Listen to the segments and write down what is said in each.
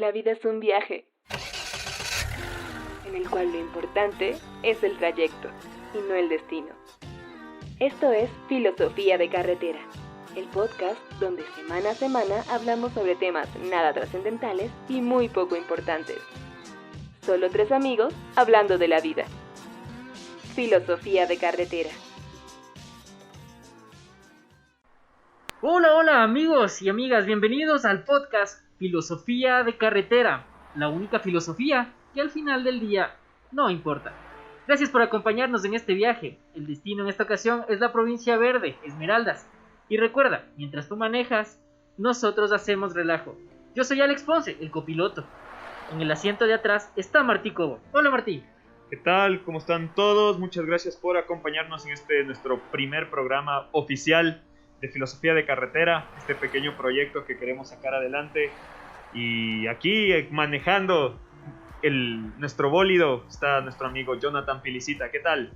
La vida es un viaje, en el cual lo importante es el trayecto y no el destino. Esto es Filosofía de Carretera, el podcast donde semana a semana hablamos sobre temas nada trascendentales y muy poco importantes. Solo tres amigos hablando de la vida. Filosofía de Carretera. Hola amigos y amigas, bienvenidos al podcast Filosofía de Carretera, la única filosofía que al final del día no importa. Gracias por acompañarnos en este viaje. El destino en esta ocasión es la provincia verde, Esmeraldas. Y recuerda, mientras tú manejas, nosotros hacemos relajo. Yo soy Alex Ponce, el copiloto. En el asiento de atrás está Martí Cobo. Hola Martí. ¿Qué tal? ¿Cómo están todos? Muchas gracias por acompañarnos en nuestro primer programa oficial de Filosofía de Carretera, este pequeño proyecto que queremos sacar adelante. Y aquí manejando nuestro bólido está nuestro amigo Jonathan Pilicita. ¿Qué tal?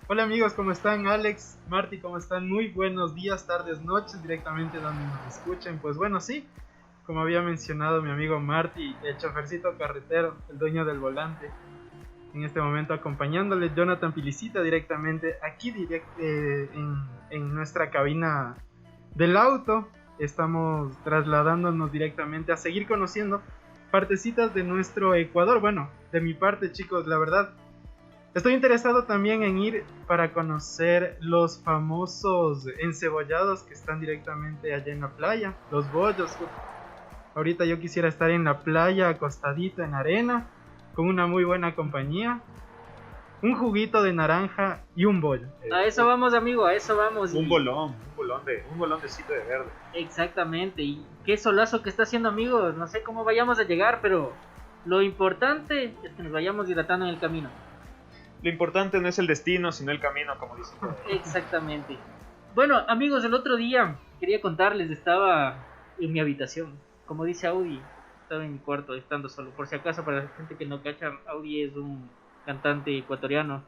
Hola amigos, ¿cómo están? Alex, Marty, ¿cómo están? Muy buenos días, tardes, noches, directamente donde nos escuchen. Pues bueno, sí, como había mencionado mi amigo Marty, el chofercito carretero, el dueño del volante. En este momento acompañándole Jonathan Pilicita directamente aquí en nuestra cabina del auto. Estamos trasladándonos directamente a seguir conociendo partecitas de nuestro Ecuador. Bueno, de mi parte, chicos, la verdad estoy interesado también en ir para conocer los famosos encebollados que están directamente allá en la playa, los bollos. Ahorita yo quisiera estar en la playa acostadito en arena con una muy buena compañía, un juguito de naranja y un bollo. A eso vamos, amigo, a eso vamos. Un bolón de verde. Exactamente, y qué solazo que está haciendo, amigos. No sé cómo vayamos a llegar, pero lo importante es que nos vayamos hidratando en el camino. Lo importante no es el destino, sino el camino, como dicen. Exactamente. Bueno, amigos, el otro día quería contarles, estaba en mi habitación. Como dice Audi, estaba en mi cuarto, estando solo. Por si acaso, para la gente que no cacha, Audi es un cantante ecuatoriano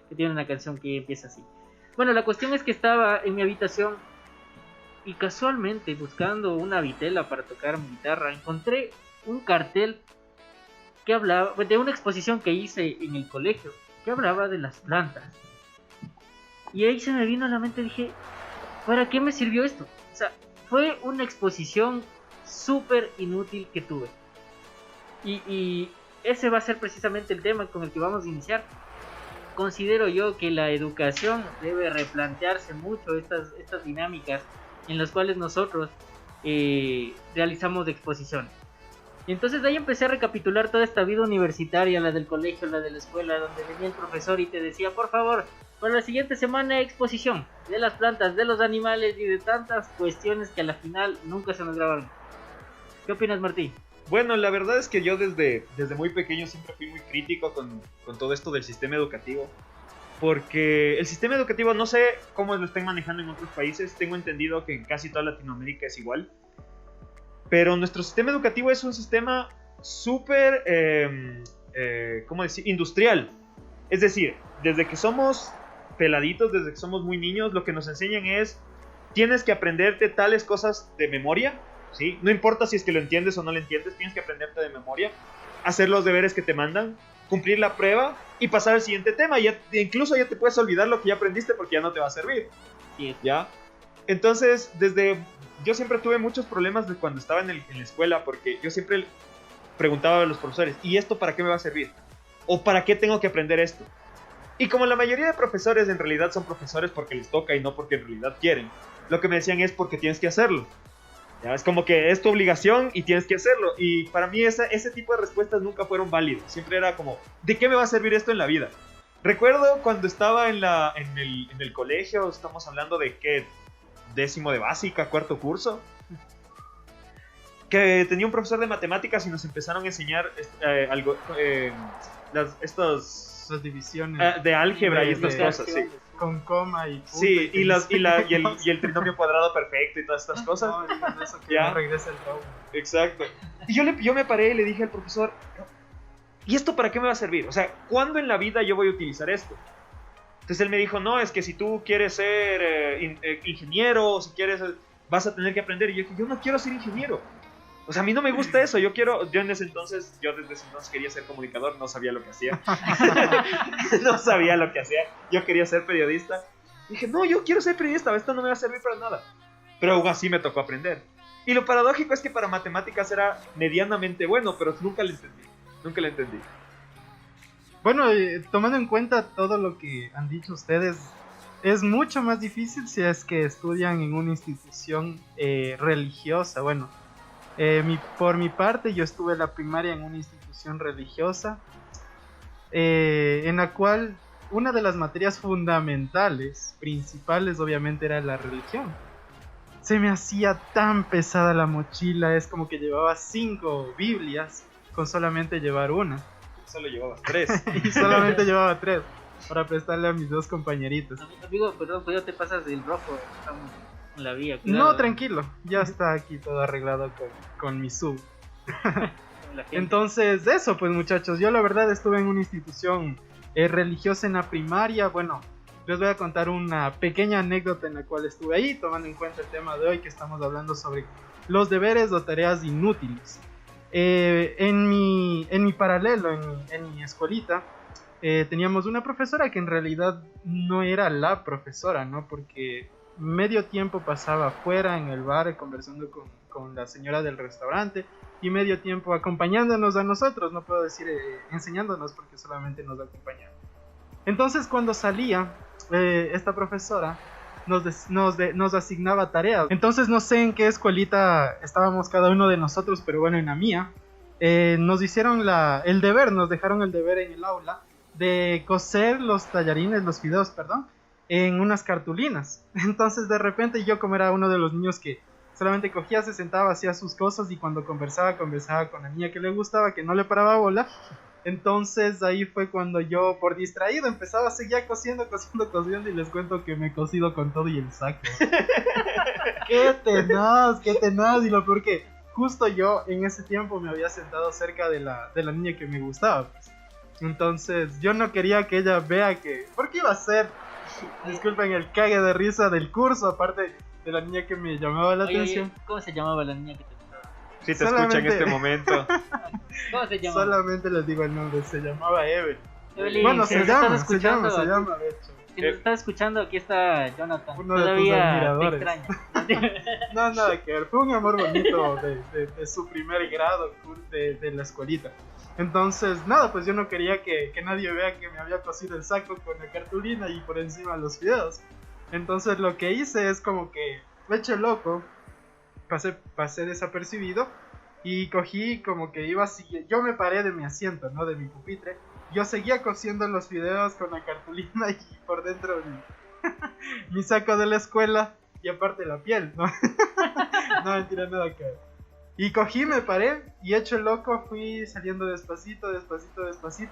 que tiene una canción que empieza así. Bueno, la cuestión es que estaba en mi habitación y casualmente buscando una vitela para tocar mi guitarra encontré un cartel que hablaba de una exposición que hice en el colegio que hablaba de las plantas. Y ahí se me vino a la mente, dije, ¿para qué me sirvió esto? O sea, fue una exposición súper inútil que tuve. Y ese va a ser precisamente el tema con el que vamos a iniciar. Considero yo que la educación debe replantearse mucho estas dinámicas en las cuales nosotros realizamos exposiciones. Y entonces de ahí empecé a recapitular toda esta vida universitaria, la del colegio, la de la escuela, donde venía el profesor y te decía, por favor, para la siguiente semana exposición de las plantas, de los animales y de tantas cuestiones que a la final nunca se nos grabaron. ¿Qué opinas, Martí? Bueno, la verdad es que yo desde muy pequeño siempre fui muy crítico con todo esto del sistema educativo. Porque el sistema educativo, no sé cómo lo estén manejando en otros países, tengo entendido que en casi toda Latinoamérica es igual. Pero nuestro sistema educativo es un sistema súper, ¿cómo decir? Industrial. Es decir, desde que somos peladitos, desde que somos muy niños, lo que nos enseñan es, tienes que aprenderte tales cosas de memoria, ¿sí? No importa si es que lo entiendes o no lo entiendes, tienes que aprenderte de memoria, hacer los deberes que te mandan, cumplir la prueba y pasar al siguiente tema. Incluso ya te puedes olvidar lo que ya aprendiste porque ya no te va a servir. Sí. ¿Ya? Entonces, yo siempre tuve muchos problemas de cuando estaba en la escuela, porque yo siempre preguntaba a los profesores, ¿y esto para qué me va a servir? ¿O para qué tengo que aprender esto? Y como la mayoría de profesores en realidad son profesores porque les toca y no porque en realidad quieren, lo que me decían es porque tienes que hacerlo. ¿Ya? Es como que es tu obligación y tienes que hacerlo. Y para mí ese tipo de respuestas nunca fueron válidas. Siempre era como, ¿de qué me va a servir esto en la vida? Recuerdo cuando estaba en el colegio, estamos hablando de ¿qué? 10º de básica, 4º curso, que tenía un profesor de matemáticas y nos empezaron a enseñar Las divisiones de álgebra y estas cosas, sí. Con coma y punto. Sí, y el trinomio cuadrado perfecto y todas estas cosas. No, digan eso que ¿Ya? no regresa el trauma. Exacto. Y yo me paré y le dije al profesor, ¿y esto para qué me va a servir? O sea, ¿cuándo en la vida yo voy a utilizar esto? Entonces él me dijo, no, es que si tú quieres ser ingeniero, o si quieres, vas a tener que aprender. Y yo dije, yo no quiero ser ingeniero. O sea, a mí no me gusta eso. Yo desde ese entonces quería ser comunicador, no sabía lo que hacía. No sabía lo que hacía. Yo quería ser periodista. Dije, no, yo quiero ser periodista, esto no me va a servir para nada. Pero aún así me tocó aprender. Y lo paradójico es que para matemáticas era medianamente bueno, pero nunca le entendí. Bueno, tomando en cuenta todo lo que han dicho ustedes, es mucho más difícil si es que estudian en una institución religiosa. Bueno, por mi parte, yo estuve en la primaria en una institución religiosa, en la cual una de las materias fundamentales, principales, obviamente, era la religión. Se me hacía tan pesada la mochila, es como que llevaba 5 Biblias con solamente llevar una. Solo llevabas 3. Y solamente llevaba 3 para prestarle a mis 2 compañeritos. Amigo, perdón, pues ya te pasas del rojo. Estamos en la vía. Cuidado. No, tranquilo, ya está aquí todo arreglado con mi sub. Entonces, eso pues muchachos, yo la verdad estuve en una institución religiosa en la primaria. Bueno, les voy a contar una pequeña anécdota en la cual estuve ahí, tomando en cuenta el tema de hoy que estamos hablando sobre los deberes o tareas inútiles. En mi paralelo, en mi escuelita, teníamos una profesora que en realidad no era la profesora, ¿no? Porque medio tiempo pasaba afuera en el bar conversando con la señora del restaurante y medio tiempo acompañándonos a nosotros, no puedo decir enseñándonos porque solamente nos acompañaba. Entonces cuando salía, esta profesora nos asignaba tareas. Entonces no sé en qué escuelita estábamos cada uno de nosotros, pero bueno, en la mía nos hicieron el deber, nos dejaron el deber en el aula de coser los fideos, perdón, en unas cartulinas. Entonces de repente yo, como era uno de los niños que solamente cogía, se sentaba, hacía sus cosas y cuando conversaba con la niña que le gustaba, que no le paraba bola. Entonces ahí fue cuando yo, por distraído, empezaba a seguir cosiendo y les cuento que me he cosido con todo y el saco. ¡Qué tenaz! Y lo peor que justo yo en ese tiempo me había sentado cerca de la niña que me gustaba, pues. Entonces yo no quería que ella vea que... ¿Por qué iba a ser? Disculpen el cague de risa del curso, aparte de la niña que me llamaba la atención. Oye, ¿cómo se llamaba la niña que te gustaba? Sí, te escucha en este momento. ¿Cómo se llamaba? Solamente les digo el nombre, se llamaba Evelyn. Evelyn, Bueno, si se nos llama, estás escuchando, de hecho. Si nos estás escuchando, aquí está Jonathan. Uno de tus Todavía te admiradores. extraña. No, nada que ver, fue un amor bonito de su primer grado de la escuelita. Entonces, nada, pues yo no quería que nadie vea que me había cosido el saco con la cartulina y por encima los fideos. Entonces lo que hice es como que me eché loco, pasé desapercibido y cogí como que iba así. Yo me paré de mi asiento, ¿no? De mi pupitre. Yo seguía cosiendo los fideos con la cartulina y por dentro mi saco de la escuela y aparte la piel, ¿no? No, mentira, nada que ver. Y cogí, me paré y hecho loco fui saliendo despacito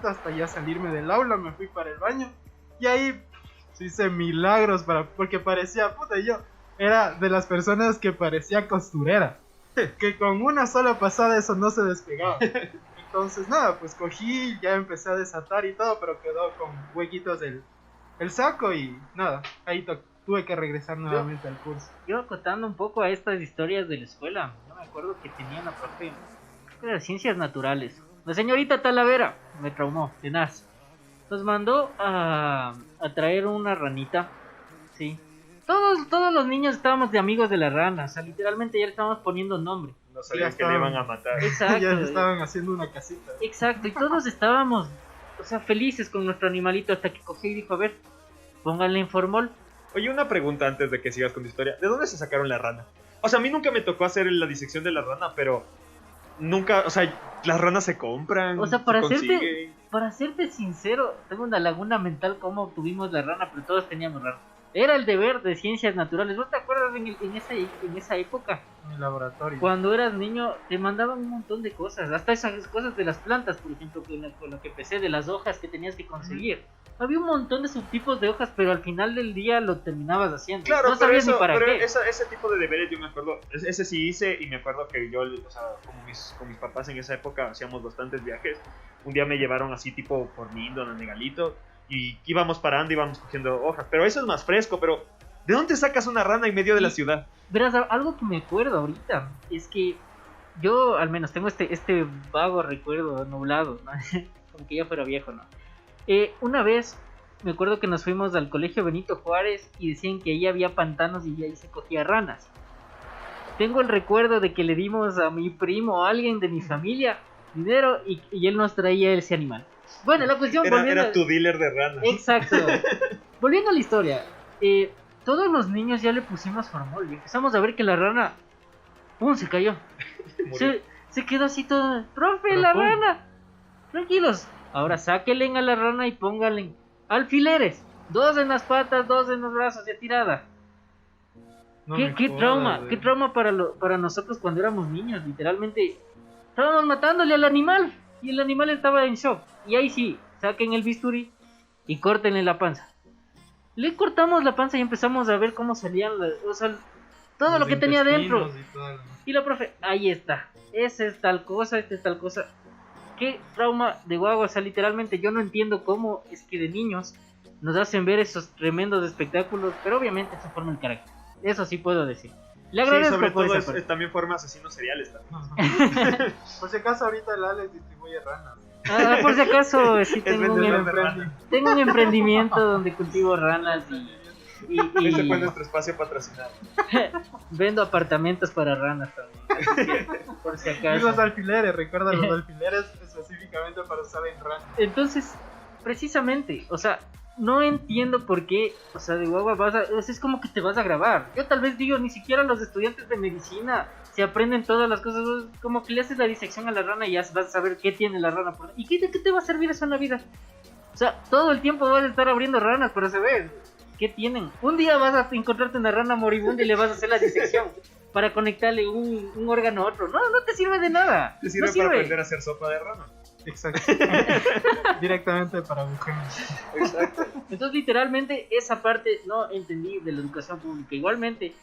hasta ya salirme del aula, me fui para el baño y ahí hice milagros porque parecía, puta, yo era de las personas que parecía costurera, que con una sola pasada eso no se despegaba. Entonces nada, pues cogí, ya empecé a desatar y todo, pero quedó con huequitos el saco y nada, ahí tuve que regresar nuevamente al curso. Yo acotando un poco a estas historias de la escuela, yo me acuerdo que tenía una profe de ciencias naturales. La señorita Talavera me traumó, tenaz. Nos mandó a traer una ranita, sí. Todos los niños estábamos de amigos de la rana, o sea, literalmente ya le estábamos poniendo nombre. No sabían que le iban a matar. Exacto. Ya estaban haciendo una casita. Exacto, y todos estábamos, o sea, felices con nuestro animalito hasta que cogió y dijo, a ver, pónganle en formol. Oye, una pregunta antes de que sigas con tu historia. ¿De dónde se sacaron la rana? O sea, a mí nunca me tocó hacer la disección de la rana, pero nunca, o sea, las ranas se compran. O sea, se para consiguen. serte sincero, tengo una laguna mental cómo obtuvimos la rana, pero todos teníamos rana. Era el deber de ciencias naturales. ¿No te acuerdas en esa época? En el laboratorio. Cuando eras niño te mandaban un montón de cosas, hasta esas cosas de las plantas, por ejemplo, con lo que empecé, de las hojas que tenías que conseguir. Había un montón de subtipos de hojas, pero al final del día lo terminabas haciendo. Claro, no sabías ni para qué. Ese tipo de deberes yo me acuerdo, ese sí hice y me acuerdo que yo, o sea, con mis papás en esa época hacíamos bastantes viajes. Un día me llevaron así tipo por Mindon a Negalito y íbamos parando, íbamos cogiendo hojas, pero eso es más fresco, pero ¿de dónde sacas una rana en medio de la ciudad? Verás, algo que me acuerdo ahorita es que yo al menos tengo este vago recuerdo nublado, ¿no? Como que ya fuera viejo, ¿no? Una vez me acuerdo que nos fuimos al colegio Benito Juárez y decían que ahí había pantanos y ahí se cogía ranas. Tengo el recuerdo de que le dimos a mi primo, a alguien de mi familia, dinero y él nos traía ese animal. Bueno, la cuestión... Era tu dealer de ranas. Exacto. Volviendo a la historia, todos los niños ya le pusimos formol y empezamos a ver que la rana, ¡pum!, se cayó. Se quedó así todo, profe, Pero la pum. rana. Tranquilos, ahora sáquenle a la rana y pónganle alfileres. 2 en las patas, 2 en los brazos, ya tirada. No ¿Qué me jodas, trauma? güey. ¿Qué trauma para nosotros cuando éramos niños? Literalmente, estábamos matándole al animal y el animal estaba en shock. Y ahí sí, saquen el bisturí y córtenle la panza. Le cortamos la panza y empezamos a ver cómo salían todo Los lo que tenía dentro. intestinos y todo. Y la profe, ahí está. Esa es tal cosa, esta es tal cosa. Qué trauma de guagua. O sea, literalmente yo no entiendo cómo es que de niños nos hacen ver esos tremendos espectáculos. Pero obviamente eso forma el carácter. Eso sí puedo decir. Le Sí, agradezco sobre por todo esa parte. también forma asesinos seriales también. Por si acaso ahorita el Alex distribuye ranas. Por si acaso, sí tengo vendedor de ranas. tengo un emprendimiento donde cultivo ranas y Ese fue nuestro espacio patrocinado. vendo apartamentos para ranas también. Así que, por si Y los acaso. alfileres, recuerda los alfileres específicamente para usar en ranas. Entonces, precisamente, o sea, no entiendo por qué, o sea, de guagua es como que te vas a grabar. Yo tal vez digo, ni siquiera los estudiantes de medicina se aprenden todas las cosas, como que le haces la disección a la rana y ya vas a saber qué tiene la rana. ¿Y de qué te va a servir eso en la vida? O sea, todo el tiempo vas a estar abriendo ranas para saber qué tienen. Un día vas a encontrarte una rana moribunda y le vas a hacer la disección para conectarle un órgano a otro. No te sirve de nada. Te sirve No para aprender a hacer sopa de rana. Exacto. Directamente para mujeres. Exacto. Entonces, literalmente, esa parte no entendí de la educación pública. Igualmente,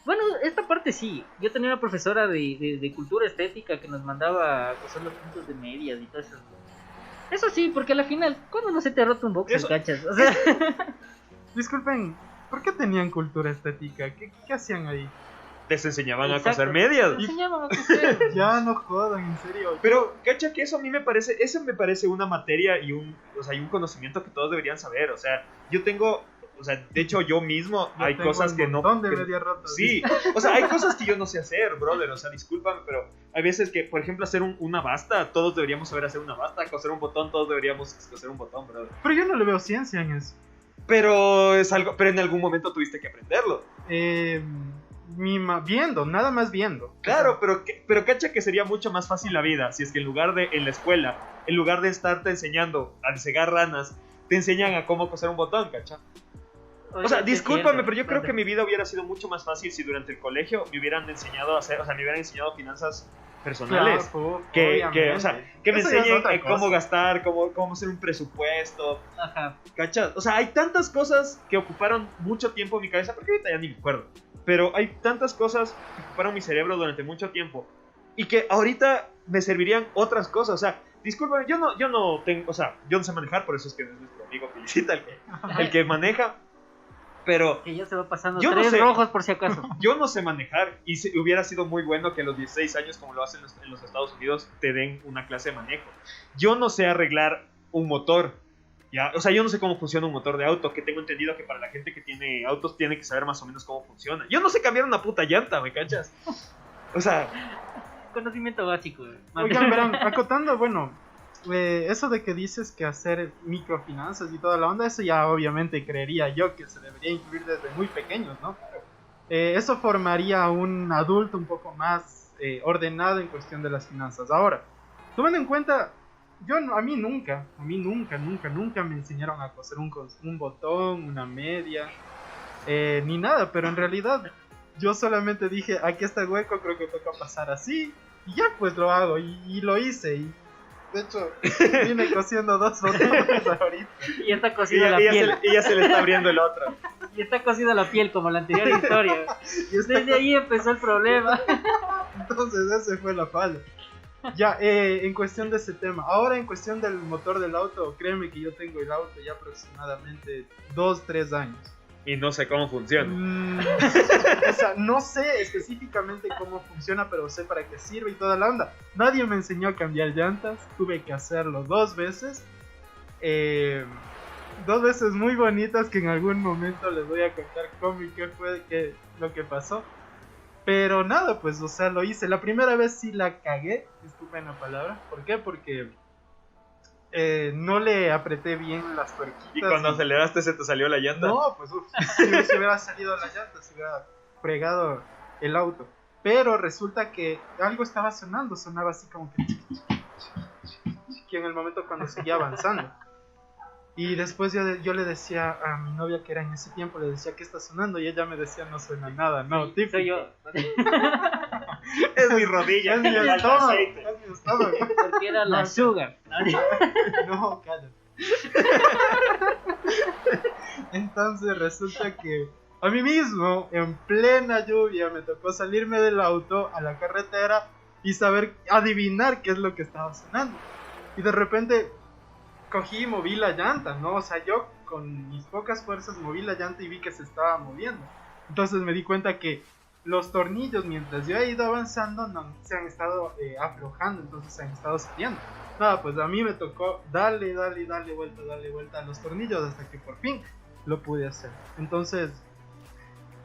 bueno, esta parte sí. Yo tenía una profesora de cultura estética que nos mandaba a coser los puntos de medias y todo eso. Eso sí, porque al final, ¿cuándo no se te ha roto un boxer, Eso- cachas? O sea, Disculpen, ¿por qué tenían cultura estética? ¿Qué hacían ahí? Les enseñaban a exacto. coser medias. Te enseñaban a coser. Ya no jodan, en serio. Pero, cacha que eso a mí me parece, eso me parece una materia y un conocimiento que todos deberían saber. O sea, yo tengo, o sea, de hecho yo mismo Yo hay tengo cosas un que no. montón de que- medias rotas. Sí, o sea, hay cosas que yo no sé hacer, brother. O sea, discúlpame, pero hay veces que, por ejemplo, hacer una basta, todos deberíamos saber hacer una basta. Coser un botón, todos deberíamos coser un botón, brother. Pero yo no le veo ciencia en eso. Pero es algo, pero en algún momento tuviste que aprenderlo. Viendo, nada más viendo. Claro, pero cacha que sería mucho más fácil la vida si es que en lugar de en la escuela, en lugar de estarte enseñando a cegar ranas, te enseñan a cómo coser un botón, cacha. O sea, Oye, discúlpame, es pero yo creo cierto. que mi vida hubiera sido mucho más fácil si durante el colegio me hubieran enseñado a hacer, o sea, me hubieran enseñado finanzas personales. Claro, Que, obviamente. o sea, que me Eso ya es enseñen otra cómo cosa. gastar, cómo hacer un presupuesto, Ajá. ¿cachas? O sea, hay tantas cosas que ocuparon mucho tiempo en mi cabeza, porque ahorita ya ni me acuerdo. Pero hay tantas cosas que ocuparon mi cerebro durante mucho tiempo y que ahorita me servirían otras cosas. O sea, discúlpame, yo no tengo, o sea, yo no sé manejar, por eso es que es nuestro amigo Felicita el que maneja. Pero Que ya se va pasando Yo no 3 sé. rojos por si acaso. yo no sé manejar y hubiera sido muy bueno que a los 16 años, como lo hacen en los Estados Unidos, te den una clase de manejo. Yo no sé arreglar un motor. ¿Ya? O sea, yo no sé cómo funciona un motor de auto, que tengo entendido que para la gente que tiene autos tiene que saber más o menos cómo funciona. Yo no sé cambiar una puta llanta, ¿me cachas? O sea, Conocimiento básico. Oigan, verán, acotando, bueno, eso de que dices que hacer microfinanzas y toda la onda, eso ya obviamente creería yo que se debería incluir desde muy pequeños, ¿no? Eso formaría a un adulto un poco más ordenado en cuestión de las finanzas. Ahora, tomando en cuenta, a mí nunca me enseñaron a coser un botón, una media, ni nada, pero en realidad yo solamente dije, aquí está el hueco, creo que toca pasar así, y ya pues lo hago, y lo hice, y de hecho vine cosiendo 2 botones ahorita. Y está y cocida ya, la piel. ya se le está abriendo el otro. Y está cocida la piel como la anterior historia. Y está- Desde ahí empezó el problema. Entonces ese fue la falla. Ya, en cuestión de ese tema. Ahora en cuestión del motor del auto, créeme que yo tengo el auto ya aproximadamente 2-3 años. Y no sé cómo funciona. O sea, no sé específicamente cómo funciona, pero sé para qué sirve y toda la onda. Nadie me enseñó a cambiar llantas, tuve que hacerlo 2 veces. 2 veces muy bonitas que en algún momento les voy a contar cómo y qué fue lo que pasó. Pero nada, pues, o sea, lo hice. La primera vez sí la cagué, disculpen la palabra. ¿Por qué? Porque no le apreté bien las tuerquitas. Y cuando aceleraste se te salió la llanta. No, pues si hubiera salido la llanta, se hubiera fregado el auto. Pero resulta que algo estaba sonaba así como que en el momento cuando seguía avanzando. Y después yo le decía a mi novia, que era en ese tiempo, le decía, ¿qué está sonando? Y ella me decía, no suena nada. No, Sí, típico. soy yo. Es mi rodilla. Es mi falta estómago, aceite. es mi estómago. Porque era la No, sugar. No, cállate. Entonces resulta que a mí mismo, en plena lluvia, me tocó salirme del auto a la carretera y adivinar qué es lo que estaba sonando. Y de repente cogí y moví la llanta, ¿no? O sea, yo con mis pocas fuerzas moví la llanta y vi que se estaba moviendo. Entonces me di cuenta que los tornillos, mientras yo he ido avanzando, no, se han estado aflojando, entonces se han estado saliendo. Nada, pues a mí me tocó darle vuelta a los tornillos hasta que por fin lo pude hacer. Entonces,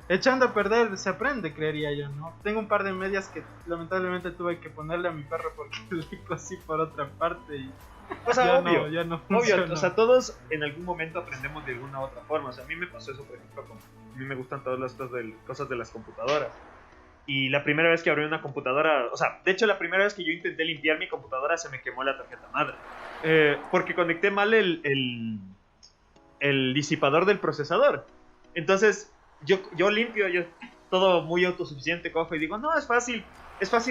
echando a perder se aprende, creería yo, ¿no? Tengo un par de medias que lamentablemente tuve que ponerle a mi perro porque le cosí por otra parte y O sea, ya obvio. ya no Obvio, funcionó. o sea, todos en algún momento aprendemos de alguna u otra forma. O sea, a mí me pasó eso, por ejemplo, a mí me gustan todas las cosas de las computadoras. Y la primera vez que abrí una computadora, o sea, de hecho la primera vez que yo intenté limpiar mi computadora se me quemó la tarjeta madre. Porque conecté mal el disipador del procesador. Entonces, yo limpio, yo todo muy autosuficiente, cojo y digo, no, es fácil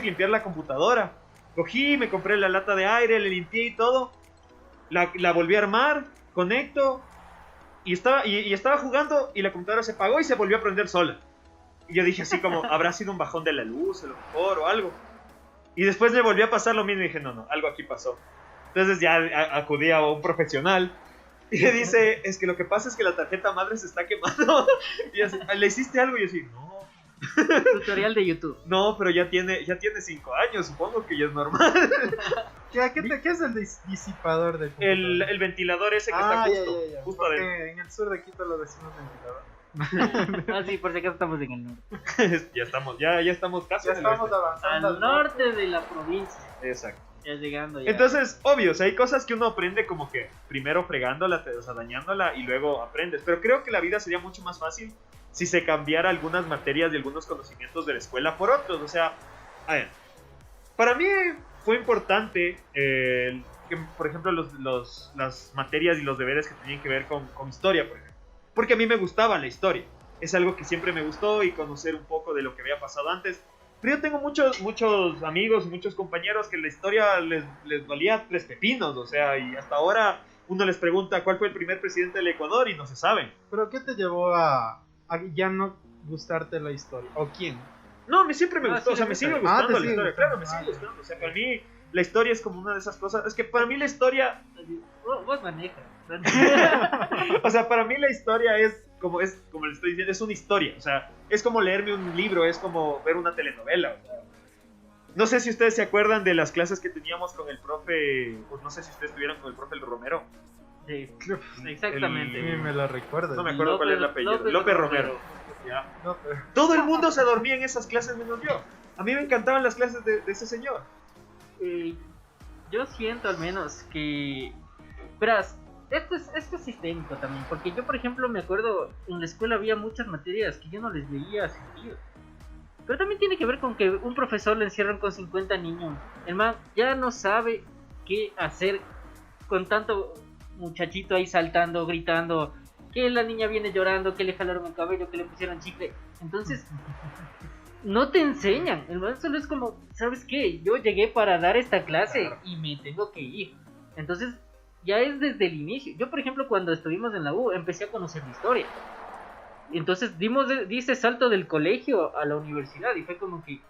limpiar la computadora. Cogí, me compré la lata de aire, le limpié y todo. La volví a armar, conecto y estaba jugando y la computadora se apagó y se volvió a prender sola. Y yo dije así como, habrá sido un bajón de la luz, a lo mejor, o algo. Y después me volvió a pasar lo mismo y dije, no, algo aquí pasó. Entonces ya acudí a un profesional y le dice, es que lo que pasa es que la tarjeta madre se está quemando. Y así, ¿le hiciste algo? Y yo así, no. Tutorial de YouTube. No, pero ya tiene 5 años, supongo que ya es normal. ¿Qué es el disipador de computadora? El ventilador ese que está justo, ya. justo Porque adentro. en el sur de Quito lo decimos ventilador. Ah, sí, por si acaso estamos en el norte. ya estamos casi Ya en el estamos oeste. avanzando Al norte de la provincia. Exacto. Ya llegando ya. Entonces, obvio, o sea, hay cosas que uno aprende como que primero fregándola, o sea, dañándola y luego aprendes. Pero creo que la vida sería mucho más fácil si se cambiara algunas materias y algunos conocimientos de la escuela por otros. O sea, a ver, para mí fue importante que, por ejemplo, las materias y los deberes que tenían que ver con historia, por ejemplo. Porque a mí me gustaba la historia. Es algo que siempre me gustó y conocer un poco de lo que había pasado antes. Pero yo tengo muchos amigos, muchos compañeros que la historia les valía 3 pepinos. O sea, y hasta ahora uno les pregunta cuál fue el primer presidente del Ecuador y no se saben. ¿Pero qué te llevó a ya no gustarte la historia? ¿O quién? No, a mí siempre me gustó, sí, o sea, me me sigue gusta. gustando te la sigue historia. gustando. Claro, me sigue gustando. O sea, para mí la historia es como una de esas cosas. Es que para mí la historia, Vos manejas. o sea, para mí la historia es como le estoy diciendo, es una historia. O sea, es como leerme un libro, es como ver una telenovela. O sea, no sé si ustedes se acuerdan de las clases que teníamos con el profe, pues no sé si ustedes estuvieron con el profe El Romero. Sí, exactamente. Sí, me lo recuerdo. No me acuerdo cuál es el apellido. López Romero. Ya. No, pero- Todo el mundo se dormía en esas clases menos yo. A mí me encantaban las clases de ese señor. Yo siento al menos que... Verás, esto es sistémico también. Porque yo, por ejemplo, me acuerdo, en la escuela había muchas materias que yo no les veía sentido. Pero también tiene que ver con que un profesor le encierran con 50 niños. El man ya no sabe qué hacer con tanto muchachito ahí saltando, gritando, que la niña viene llorando, que le jalaron el cabello, que le pusieron chicle. Entonces, no te enseñan. El man solo es como, ¿sabes qué? Yo llegué para dar esta clase Claro. y me tengo que ir. Entonces, ya es desde el inicio. Yo, por ejemplo, cuando estuvimos en la U, empecé a conocer la historia. Y entonces di ese salto del colegio a la universidad y fue como que,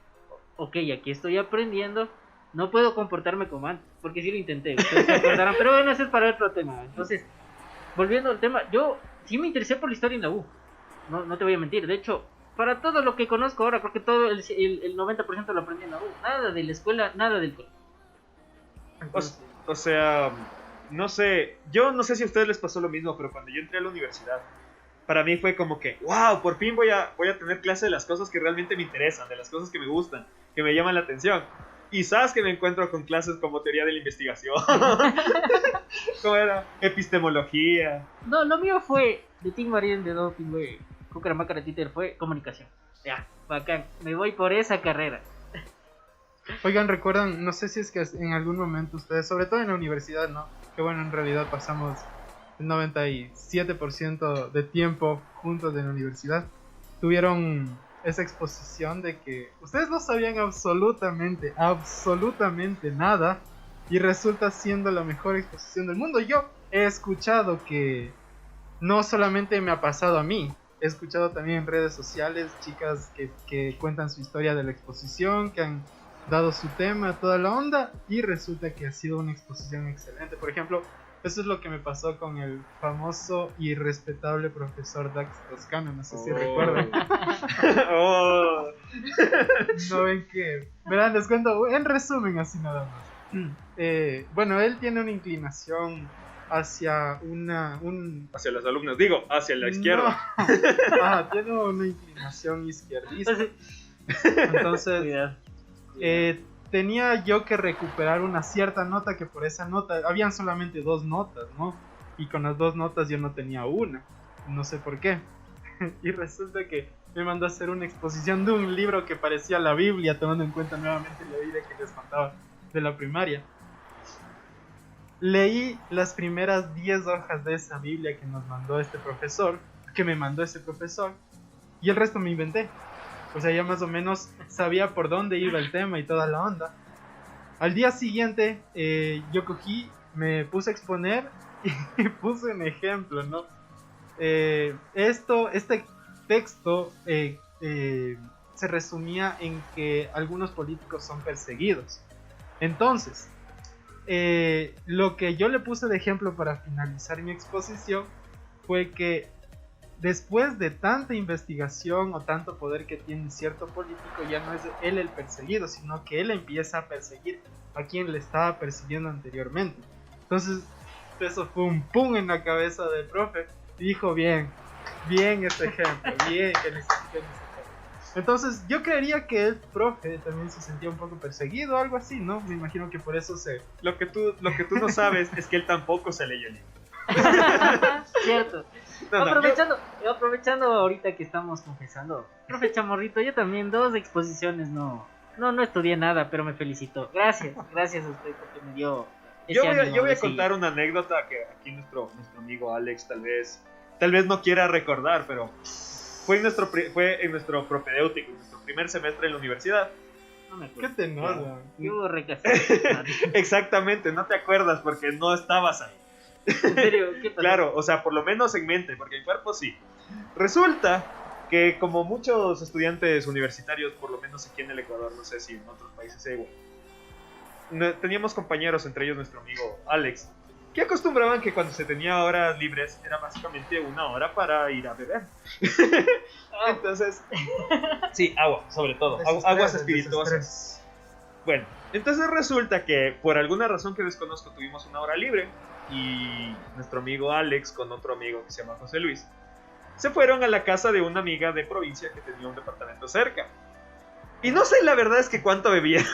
ok, aquí estoy aprendiendo, no puedo comportarme como antes, porque sí lo intenté, ustedes se acordarán, pero bueno, eso es para otro tema. Entonces, volviendo al tema, yo sí me interesé por la historia en la U, no te voy a mentir. De hecho, para todo lo que conozco ahora, creo que todo el 90% lo aprendí en la U. Nada de la escuela, nada del colegio. O sea, no sé, yo no sé si a ustedes les pasó lo mismo, pero cuando yo entré a la universidad, para mí fue como que, wow, por fin voy a tener clase de las cosas que realmente me interesan, de las cosas que me gustan, que me llaman la atención. Y sabes que me encuentro con clases como teoría de la investigación, ¿cómo era? Epistemología. No, lo mío fue de Tim Marín, de Doping, güey. Cucaramaca de Twitter fue comunicación. Ya, bacán, me voy por esa carrera. Oigan, recuerdan, no sé si es que en algún momento ustedes, sobre todo en la universidad, ¿no? Que bueno, en realidad pasamos el 97% de tiempo juntos en la universidad. Tuvieron esa exposición de que ustedes no sabían absolutamente nada y resulta siendo la mejor exposición del mundo. Yo he escuchado que no solamente me ha pasado a mí, he escuchado también en redes sociales chicas que cuentan su historia de la exposición, que han dado su tema, toda la onda, y resulta que ha sido una exposición excelente. Por ejemplo, eso es lo que me pasó con el famoso y respetable profesor Dax Toscano, no sé si recuerdan. No ven que... Verán, les cuento en resumen así nada más. Bueno, él tiene una inclinación hacia hacia los alumnos, digo, hacia la izquierda. No. Tiene una inclinación izquierdista. Entonces, tenía yo que recuperar una cierta nota, que por esa nota, habían solamente 2 notas, ¿no? Y con las 2 notas yo no tenía una, no sé por qué. Y resulta que me mandó a hacer una exposición de un libro que parecía la Biblia, tomando en cuenta nuevamente la vida que les contaba de la primaria. Leí las primeras 10 hojas de esa Biblia que nos mandó este profesor, que me mandó ese profesor, y el resto me inventé. O sea, ya más o menos sabía por dónde iba el tema y toda la onda. Al día siguiente, yo cogí, me puse a exponer y puse un ejemplo, ¿no? Este texto se resumía en que algunos políticos son perseguidos. Entonces, lo que yo le puse de ejemplo para finalizar mi exposición fue que después de tanta investigación o tanto poder que tiene cierto político, ya no es él el perseguido, sino que él empieza a perseguir a quien le estaba persiguiendo anteriormente. Entonces, eso fue un pum en la cabeza del profe y dijo, bien este ejemplo, bien que les expliqué. Entonces, yo creería que el profe también se sentía un poco perseguido o algo así, ¿no? Me imagino que por eso se... Lo que tú no sabes es que él tampoco se leyó el libro. Cierto. Aprovechando ahorita que estamos confesando, profe Chamorrito, yo también 2 exposiciones no estudié nada, pero me felicito. Gracias a usted porque me dio ese ánimo. Yo voy a contar una anécdota que aquí nuestro amigo Alex tal vez no quiera recordar, pero fue en nuestro propedéutico, en nuestro primer semestre en la universidad. No me acuerdo. ¿Qué te enoja? Yo recasé. Exactamente, no te acuerdas porque no estabas ahí. ¿En serio? ¿Qué pasó? Claro, o sea, por lo menos en mente, porque en cuerpo sí. Resulta que como muchos estudiantes universitarios, por lo menos aquí en el Ecuador, no sé si en otros países sea igual, teníamos compañeros, entre ellos nuestro amigo Alex, que acostumbraban que cuando se tenía horas libres era básicamente 1 hora para ir a beber. Entonces, sí, agua, sobre todo, aguas espirituosas. Bueno, entonces resulta que por alguna razón que desconozco tuvimos 1 hora libre y nuestro amigo Alex con otro amigo que se llama José Luis se fueron a la casa de una amiga de provincia que tenía un departamento cerca. Y no sé, la verdad es que cuánto bebieron.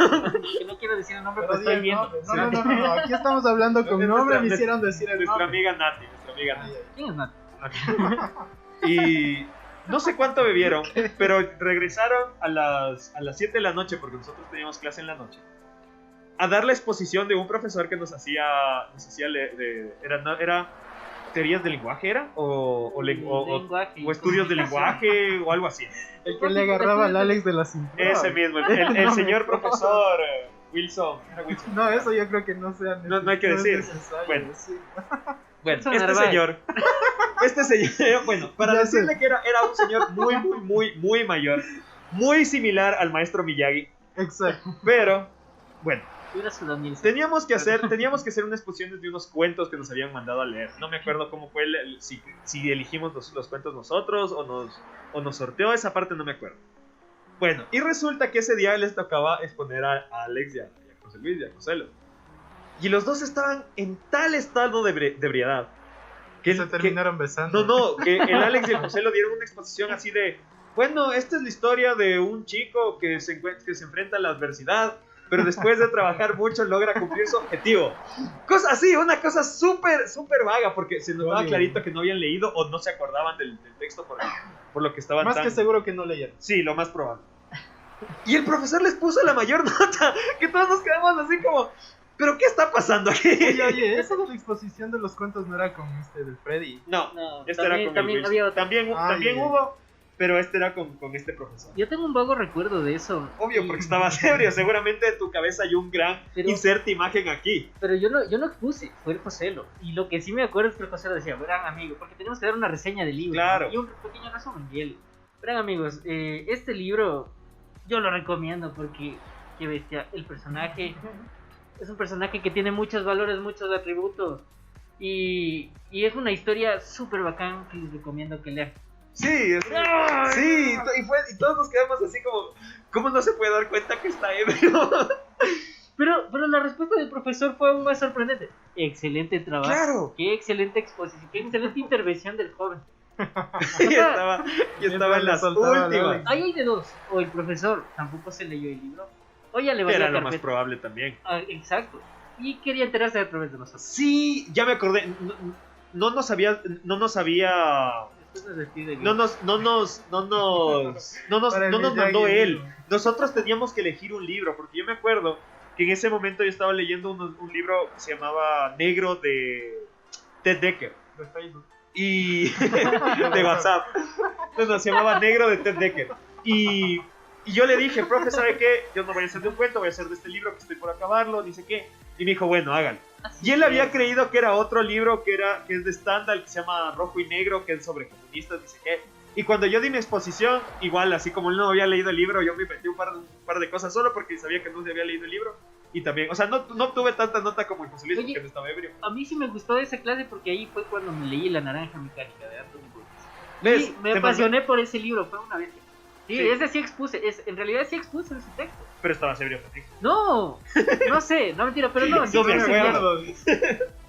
Que no quiero decir el nombre, pero estoy viendo. No, aquí estamos hablando con nombre, me hicieron decir el nuestra nombre. amiga Nati. ¿Quién es Nat? Y no sé cuánto bebieron, pero regresaron a las 7 de la noche, porque nosotros teníamos clase en la noche, a dar la exposición de un profesor que nos hacía era teorías del lenguaje, ¿era? O estudios del lenguaje o algo así. El que le agarraba al Alex de la cintura. Ese mismo, el señor profesor Wilson. No, eso yo creo que no sea no hay que decir. Bueno, sí. Bueno, este señor, bueno, para Ya decirle sé. que era un señor muy mayor, muy similar al maestro Miyagi, Exacto. pero, bueno, Hubiera sido miel. Teníamos que hacer unas exposiciones de unos cuentos que nos habían mandado a leer. No me acuerdo cómo fue, si elegimos los cuentos nosotros o nos sorteó, esa parte no me acuerdo. Bueno, y resulta que ese día les tocaba exponer a Alex y a José Luis y a José Luis. Y los dos estaban en tal estado de ebriedad que se terminaron besando. No, que el Alex y el José lo dieron una exposición así de, bueno, esta es la historia de un chico que se enfrenta a la adversidad, pero después de trabajar mucho logra cumplir su objetivo. Cosa así, una cosa súper, súper vaga, porque se notaba clarito que no habían leído o no se acordaban del texto por lo que estaban más que seguro que no leyeron. Sí, lo más probable. Y el profesor les puso la mayor nota, que todos nos quedamos así como, ¿pero qué está pasando aquí? Oye, esa de la exposición de los cuentos no era con del Freddy. No, este también, era con también el había otro. También hubo, pero este era con este profesor. Yo tengo un vago recuerdo de eso. Obvio, porque estabas ebrio. Seguramente en tu cabeza hay un gran inserte imagen aquí. Pero yo no expuse, fue el Joselo. Y lo que sí me acuerdo es que el Joselo decía, verán amigos, porque tenemos que dar una reseña del libro. Claro. Y un pequeño resumen. Y él, verán amigos, este libro yo lo recomiendo porque, qué bestia, el personaje es un personaje que tiene muchos valores, muchos atributos. Y es una historia súper bacán que les recomiendo que lean. Sí, sí, y todos nos quedamos así como, ¿cómo no se puede dar cuenta que está ebrio? Pero la respuesta del profesor fue aún más sorprendente. Excelente trabajo. Claro. Qué excelente exposición, qué excelente intervención del joven. Yo estaba en las últimas. Ahí hay de dos. O el profesor tampoco se leyó el libro, o ya le valía Era lo carpeta. más probable también. Exacto. Y quería enterarse a través de nosotros. Sí, ya me acordé. No nos había. No nos mandó él. Nosotros teníamos que elegir un libro, porque yo me acuerdo que en ese momento yo estaba leyendo un libro que se llamaba Negro de Ted Dekker. De Facebook. Y de WhatsApp. No, se llamaba Negro de Ted Dekker. Y yo le dije, profe, ¿sabe qué? Yo no voy a hacer de un cuento, voy a hacer de este libro que estoy por acabarlo, dice qué. Y me dijo, bueno, háganlo. Y él había creído que era otro libro que es de Stendhal, que se llama Rojo y Negro, que es sobre comunistas, dice qué. Y cuando yo di mi exposición, igual, así como él no había leído el libro, yo me metí un par de cosas solo porque sabía que no se había leído el libro. Y también, o sea, no tuve tanta nota como el José Luis porque no estaba ebrio. A mí sí me gustó esa clase porque ahí fue cuando me leí La Naranja Mecánica de Anthony Burgess. ¿Ves? Sí, me apasioné por ese libro, fue una vez. Sí, ese sí expuse, en realidad sí expuse ese texto. Pero estabas ebrio contigo. No sé, no mentira, pero no. No me acuerdo.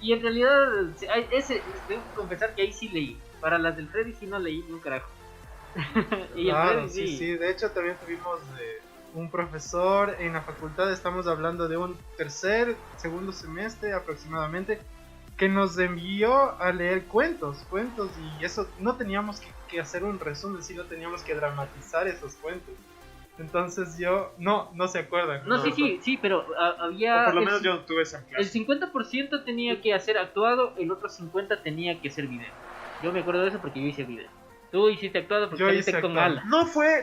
Y en realidad, ese, tengo que confesar que ahí sí leí. Para las del Freddy sí no leí ni un carajo. Y claro, el Freddy sí. De hecho también tuvimos un profesor en la facultad, estamos hablando de un segundo semestre aproximadamente, que nos envió a leer cuentos y eso no teníamos que hacer un resumen, sino teníamos que dramatizar esos cuentos. Entonces no se acuerdan. No, sí, pero había... O por lo menos yo no tuve esa clase. El 50% tenía que ser actuado, el otro 50% tenía que ser video. Yo me acuerdo de eso porque yo hice video. Tú hiciste actuado porque yo hice con Ala. No fue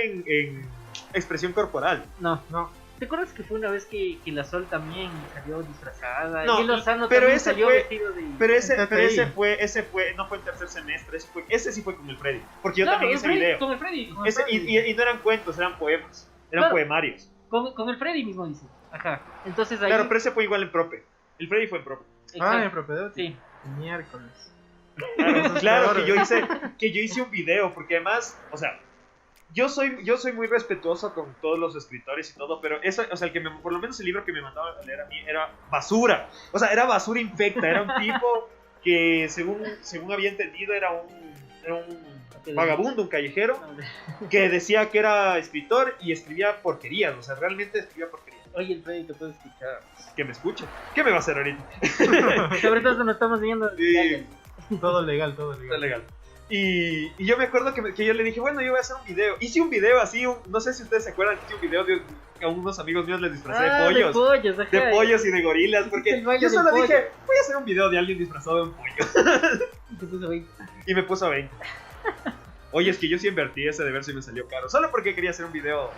en expresión corporal. No. ¿Te acuerdas que fue una vez que la Sol también salió disfrazada? No, y Lozano pero también ese salió fue, vestido de... Pero ese fue, no fue en tercer semestre, ese sí fue con el Freddy. Porque yo también hice video. Con el Freddy. Y no eran cuentos, eran poemas, eran poemarios. Con el Freddy mismo dice. Ajá. Entonces ahí... Claro, pero ese fue igual en prope. El Freddy fue en prope. En propedéutico. Sí. Miércoles. Claro, que yo hice un video, porque además, o sea, yo soy muy respetuoso con todos los escritores y todo, pero eso, o sea, por lo menos el libro que me mandaban a leer a mí era basura. O sea, era basura infecta, era un tipo que según había entendido era un vagabundo, un callejero, que decía que era escritor y escribía porquerías, o sea, realmente escribía porquerías. Oye, el Freddy te puede escuchar. Que me escuche. ¿Qué me va a hacer ahorita? Sobre todo nos estamos viendo. Sí. Todo legal. Está legal. Y yo me acuerdo que yo le dije, bueno, yo voy a hacer un video. Hice un video así, no sé si ustedes se acuerdan que hice un video que a unos amigos míos les disfracé de pollos. De pollos y de gorilas. Porque yo solo dije, voy a hacer un video de alguien disfrazado de un pollo. Y te puso 20. Y me puso 20. Oye, es que yo sí invertí ese de ver si me salió caro. Solo porque quería hacer un video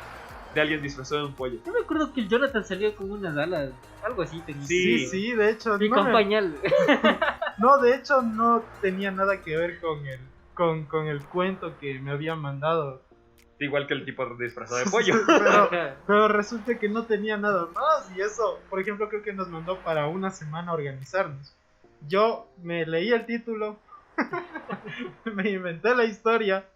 de alguien disfrazado de un pollo. Yo me acuerdo que el Jonathan salió con unas alas, algo así tenía. Sí, de hecho. Y con pañal. No, de hecho no tenía nada que ver con el cuento que me habían mandado. Igual que el tipo disfrazado de pollo. Pero resulta que no tenía nada más. Y eso, por ejemplo, creo que nos mandó para una semana organizarnos. Yo me leí el título, me inventé la historia,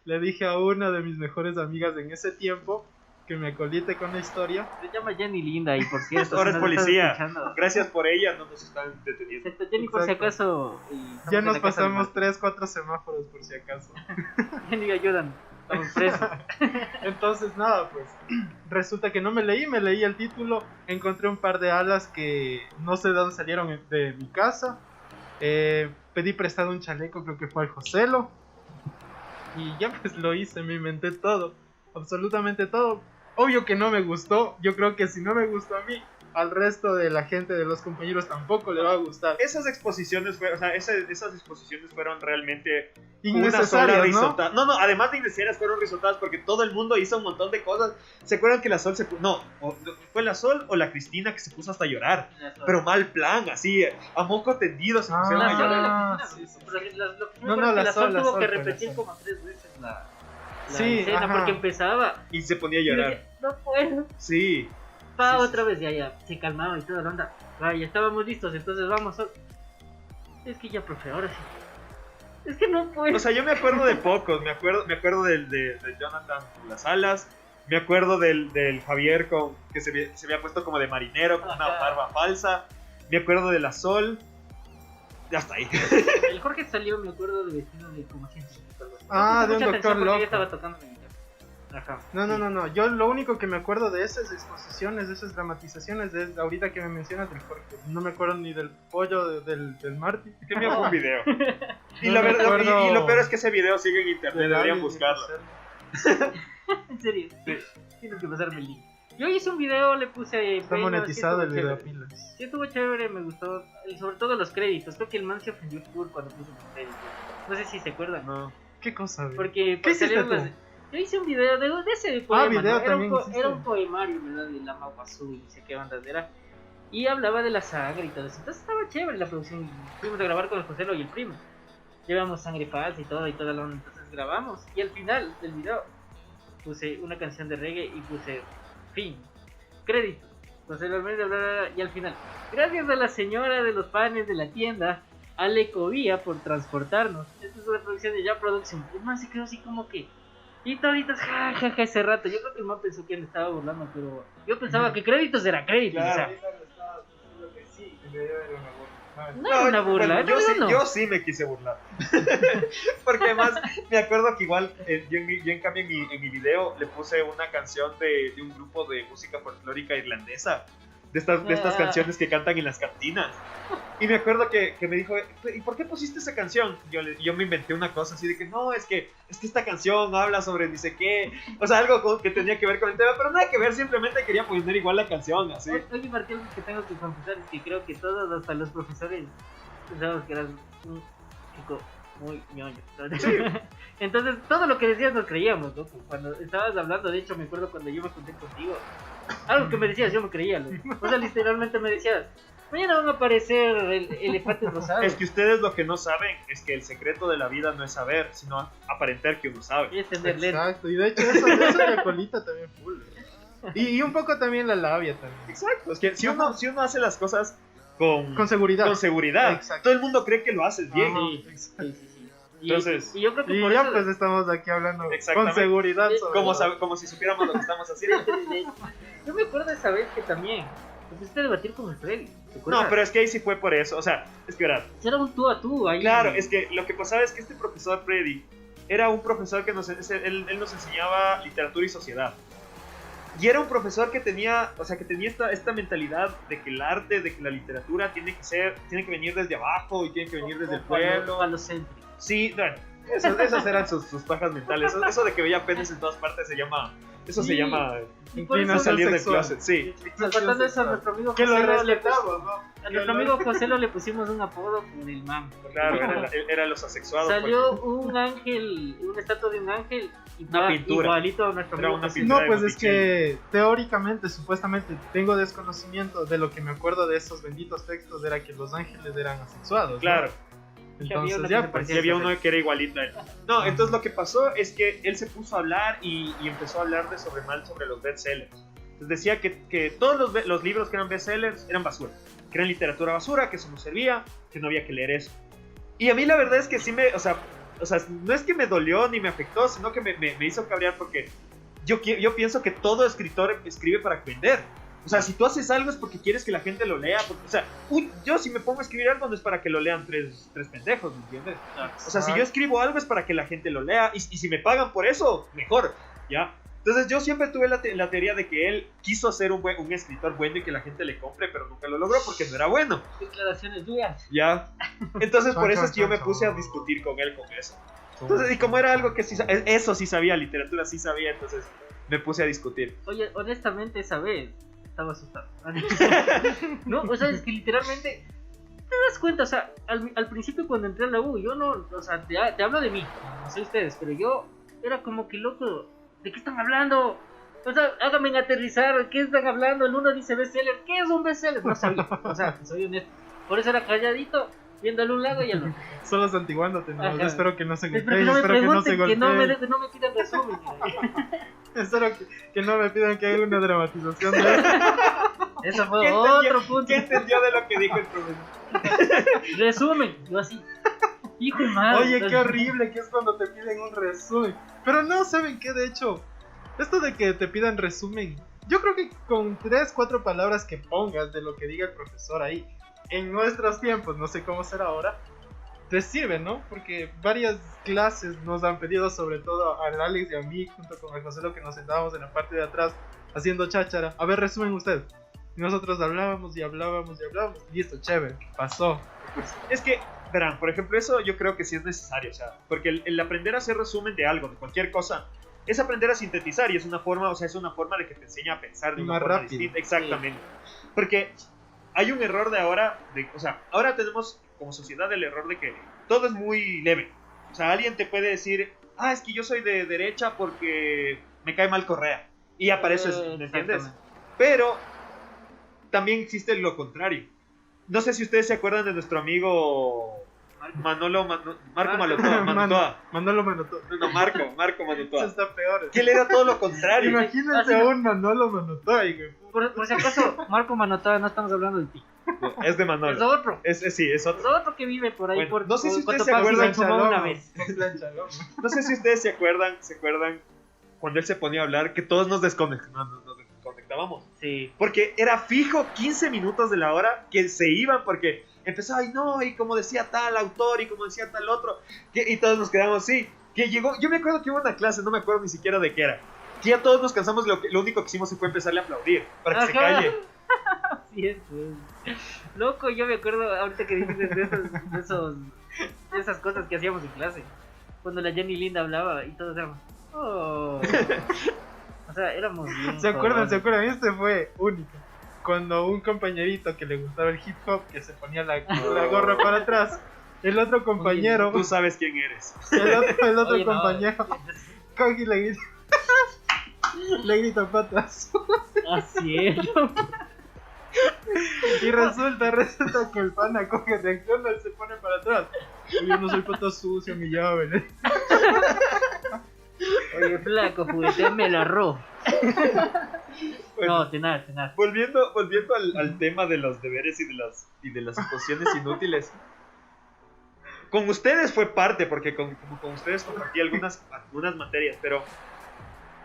le dije a una de mis mejores amigas en ese tiempo que me acolite con la historia. Se llama Jenny Linda y por cierto, Ahora si es nos estás policía. escuchando, Gracias por ella, no nos están deteniendo. excepto Jenny por si Exacto. acaso. y Ya estamos nos en la casa de pasamos Marta. 3-4 semáforos por si acaso. Jenny, ayudan, estamos presos. Entonces nada, pues resulta que no me leí el título, encontré un par de alas que no sé de dónde salieron de mi casa, pedí prestado un chaleco, creo que fue al Joselo, y ya pues lo hice, me inventé todo, absolutamente todo. Obvio que no me gustó, yo creo que si no me gustó a mí, al resto de la gente, de los compañeros tampoco le va a gustar. Esas exposiciones fueron, o sea, esas exposiciones fueron realmente una sola Innecesarias, ¿no? risotada. No, además de innecesarias fueron risotadas porque todo el mundo hizo un montón de cosas. ¿Se acuerdan que la Sol fue la Sol o la Cristina que se puso hasta a llorar? Pero mal plan, así, a moco tendido se pusieron a llorar. Sí, sí. Lo que No, me acuerdo la es que la Sol, Sol la tuvo Sol que fue la repetir Sol. como 3 veces la Sí, escena ajá. porque empezaba Y se ponía a y yo llorar. dije, no puedo. Sí. Pa, Sí, otra vez, ya, se calmaba y toda la onda. Ya estábamos listos, entonces vamos. Es que ya, profe, ahora sí. Es que no puedo. O sea, yo me acuerdo de pocos. Me acuerdo de Jonathan con las alas. Me acuerdo del Javier que se había puesto como de marinero con una Ajá. barba falsa. Me acuerdo de la Sol. Ya está ahí. El Jorge salió, me acuerdo, de vestido de como científico. algo así. Ah, No de un puse mucha doctor atención porque loco. yo estaba tocando la guitarra. Ajá. No. Yo lo único que me acuerdo de esas exposiciones, de esas dramatizaciones, es ahorita que me mencionas del Jorge. No me acuerdo ni del pollo del Marty. Que me hago un video. Y, No la me verdad, acuerdo. y lo peor es que ese video sigue en internet. Deberían buscarlo. En serio. Tienes que pasarme el link. Yo hice un video, le puse. Está empeño, monetizado sí el estuvo video chévere. pilas. Sí, estuvo chévere, me gustó. Sobre todo los créditos. Creo que el man se ofendió full cuando puso los créditos. No sé si se acuerdan. No. ¿Qué cosa? güey? Porque ¿Qué hiciste salieron tú? Yo hice un video de ese poema. video ¿no? Era, también un hiciste. era un poemario, ¿verdad? De Lama Guazú y no sé qué bandas era. Y hablaba de la sangre y todo eso. Entonces estaba chévere la producción. Fuimos a grabar con el Joselo y el primo. Llevamos sangre falsa y toda la onda. Entonces grabamos. Y al final del video puse una canción de reggae y puse fin. Crédito. Entonces y al final. Gracias a la señora de los panes de la tienda, Ale Covía, por transportarnos. Esta es una producción de Ya Production. El man se quedó así como que. Y toditos, jajaja, ese rato. Yo creo que el man pensó que me estaba burlando, pero yo pensaba que créditos era créditos. O sea, no era una burla, bueno, no. yo sí me quise burlar. Porque además me acuerdo que igual yo en cambio en mi video le puse una canción de un grupo de música folclórica irlandesa. De estas canciones que cantan en las cantinas. Y me acuerdo que me dijo, ¿y por qué pusiste esa canción? Yo me inventé una cosa así de que no, es que esta canción habla sobre ni sé qué. O sea, algo que tenía que ver con el tema, pero nada que ver, simplemente quería poner igual la canción, así. Oye, Martín, algo que tengo que confesar es que creo que todos, hasta los profesores, pensábamos que eras un chico muy ñoño. Entonces, todo lo que decías nos creíamos, ¿no? Cuando estabas hablando, de hecho, me acuerdo cuando yo me junté contigo, algo que me decías, yo me creía, ¿no? O sea, literalmente me decías, mañana van a aparecer elefantes rosados. Es que ustedes lo que no saben es que el secreto de la vida no es saber, sino aparentar que uno sabe. Y es tener lentes. Exacto, y de hecho eso de la colita también full. Y un poco también la labia también. Exacto, es que si uno hace las cosas con seguridad. con seguridad, Exacto. todo el mundo cree que lo haces bien. Ajá. Sí. Y, Entonces- y yo creo que Y por ya eso... pues estamos aquí hablando con Exactamente. seguridad Sí, sobre todo. Como si supiéramos lo que estamos haciendo. Yo me acuerdo de esa vez que también te pusiste a debatir con el Freddy. ¿te No, acuerdas? pero es que ahí sí fue por eso. O sea, es que verdad. Era un tú a tú ahí. Claro, es que lo que pasaba es que este profesor Freddy era un profesor que él nos enseñaba literatura y sociedad. Y era un profesor que tenía, esta mentalidad de que el arte, de que la literatura tiene que venir desde abajo y tiene que venir desde el pueblo. Falocéntrico. Sí, bueno, esas eran sus pajas mentales. Eso de que veía penes en todas partes se llama Y por eso no salir del sexual. closet. Sí. Faltando eso a nuestro amigo Que lo José respetamos, ¿no? a nuestro amigo José le pusimos un apodo por el man. Claro, era los asexuados. Salió un ángel, una estatua de un ángel Una pintura. igualito a nuestro Era amigo una José. pintura. No, pues es que teóricamente, supuestamente, tengo desconocimiento de lo que me acuerdo de esos benditos textos, era que los ángeles eran asexuados. ¿no? Claro. Entonces, ya, ya, pues. Sí, había uno que era igualito a él. No, entonces lo que pasó es que él se puso a hablar y empezó a hablar sobre los bestsellers. Entonces decía que todos los libros que eran bestsellers eran basura, que eran literatura basura, que eso no servía, que no había que leer eso. Y a mí la verdad es que sí o sea, no es que me dolió ni me afectó, sino que me hizo cabrear porque yo pienso que todo escritor escribe para vender. O sea, si tú haces algo es porque quieres que la gente lo lea. Porque, o sea, yo si me pongo a escribir algo no es para que lo lean tres pendejos, ¿me entiendes? O sea, si yo escribo algo es para que la gente lo lea. Y si me pagan por eso, mejor, ¿ya? Entonces yo siempre tuve la teoría de que él quiso ser un escritor bueno y que la gente le compre, pero nunca lo logró porque no era bueno. Declaraciones duras. ¿Ya? Entonces por eso es que yo me puse a discutir con él con eso. Entonces, y como era algo que sí, eso sí sabía, literatura sí sabía, entonces me puse a discutir. Oye, honestamente esa vez estaba asustado. No, o sea, es que literalmente te das cuenta, o sea, al principio cuando entré a la U, yo no, o sea, te hablo de mí, no sé ustedes, pero yo era como que loco, ¿de qué están hablando? O sea, háganme aterrizar, ¿qué están hablando? El uno dice bestseller, ¿qué es un bestseller? No sabía, o sea, soy honesto. Por eso era calladito, viéndole a un lado y al otro. Solo santiguándote, ¿no? Yo espero que no se Espero golpeen, que no me espero que no pregunten, se golpeen. no me pidan resumen. Espero que no me pidan que haga una dramatización de eso. Eso fue otro punto. ¿Qué entendió de lo que dijo el profesor? Resumen, yo así. Hijo de madre. Oye, qué horrible que es cuando te piden un resumen. Pero no, ¿saben qué? De hecho, esto de que te pidan resumen, yo creo que con 3-4 palabras que pongas de lo que diga el profesor ahí, en nuestros tiempos, no sé cómo será ahora, te sirve, ¿no? Porque varias clases nos han pedido, sobre todo al Alex y a mí, junto con el José, lo que nos sentábamos en la parte de atrás haciendo cháchara. A ver, resumen usted. Y nosotros hablábamos y hablábamos y hablábamos. Listo, chévere, pasó. Es que, verán, por ejemplo, eso yo creo que sí es necesario, o sea, porque el aprender a hacer resumen de algo, de cualquier cosa, es aprender a sintetizar y es una forma, o sea, es una forma de que te enseña a pensar de una más forma rápido. distinta. Exactamente. Sí. Porque hay un error de ahora, o sea, ahora tenemos como sociedad el error de que todo es muy leve. O sea, alguien te puede decir, es que yo soy de derecha porque me cae mal Correa. Y ya para eso es, ¿me entiendes? Pero también existe lo contrario. No sé si ustedes se acuerdan de nuestro amigo Manolo Marco Manotoa. Manolo Manotoa. No, Marco Manotoa. Eso está peor. Que él era todo lo contrario. Imagínense a un Manolo Manotoa. Por si acaso, Marco Manotoa, no estamos hablando de ti. No, es de Manolo. Es otro. Sí, es otro. Es otro que vive por ahí. Bueno, no sé si ustedes se acuerdan. No sé si ustedes se acuerdan cuando él se ponía a hablar que todos nos desconectábamos. Sí. Porque era fijo 15 minutos de la hora que se iban porque empezaba, y como decía tal autor y como decía tal otro, y todos nos quedamos así. Que llegó, yo me acuerdo que hubo una clase, no me acuerdo ni siquiera de qué era. Que ya todos nos cansamos, lo único que hicimos fue empezarle a aplaudir para que se calle. Sí, es. Loco, yo me acuerdo ahorita que dices de esas cosas que hacíamos en clase. Cuando la Jenny Linda hablaba y todos éramos, oh. O sea, éramos bien. ¿Se acuerdan? Este fue único. Cuando un compañerito que le gustaba el hip hop, que se ponía la gorra para atrás, el otro compañero. Tú sabes quién eres. El otro Oye, compañero. Coge y le grita patas. Así es. Y resulta que el pana coge, reacciona y se pone para atrás. Yo no soy pata sucia, mi llave. Oye, flaco, jugueteame el arroz. Bueno, no, tenaz. Volviendo al tema de los deberes y de las imposiciones inútiles. Con ustedes fue parte, porque con ustedes compartí algunas materias, pero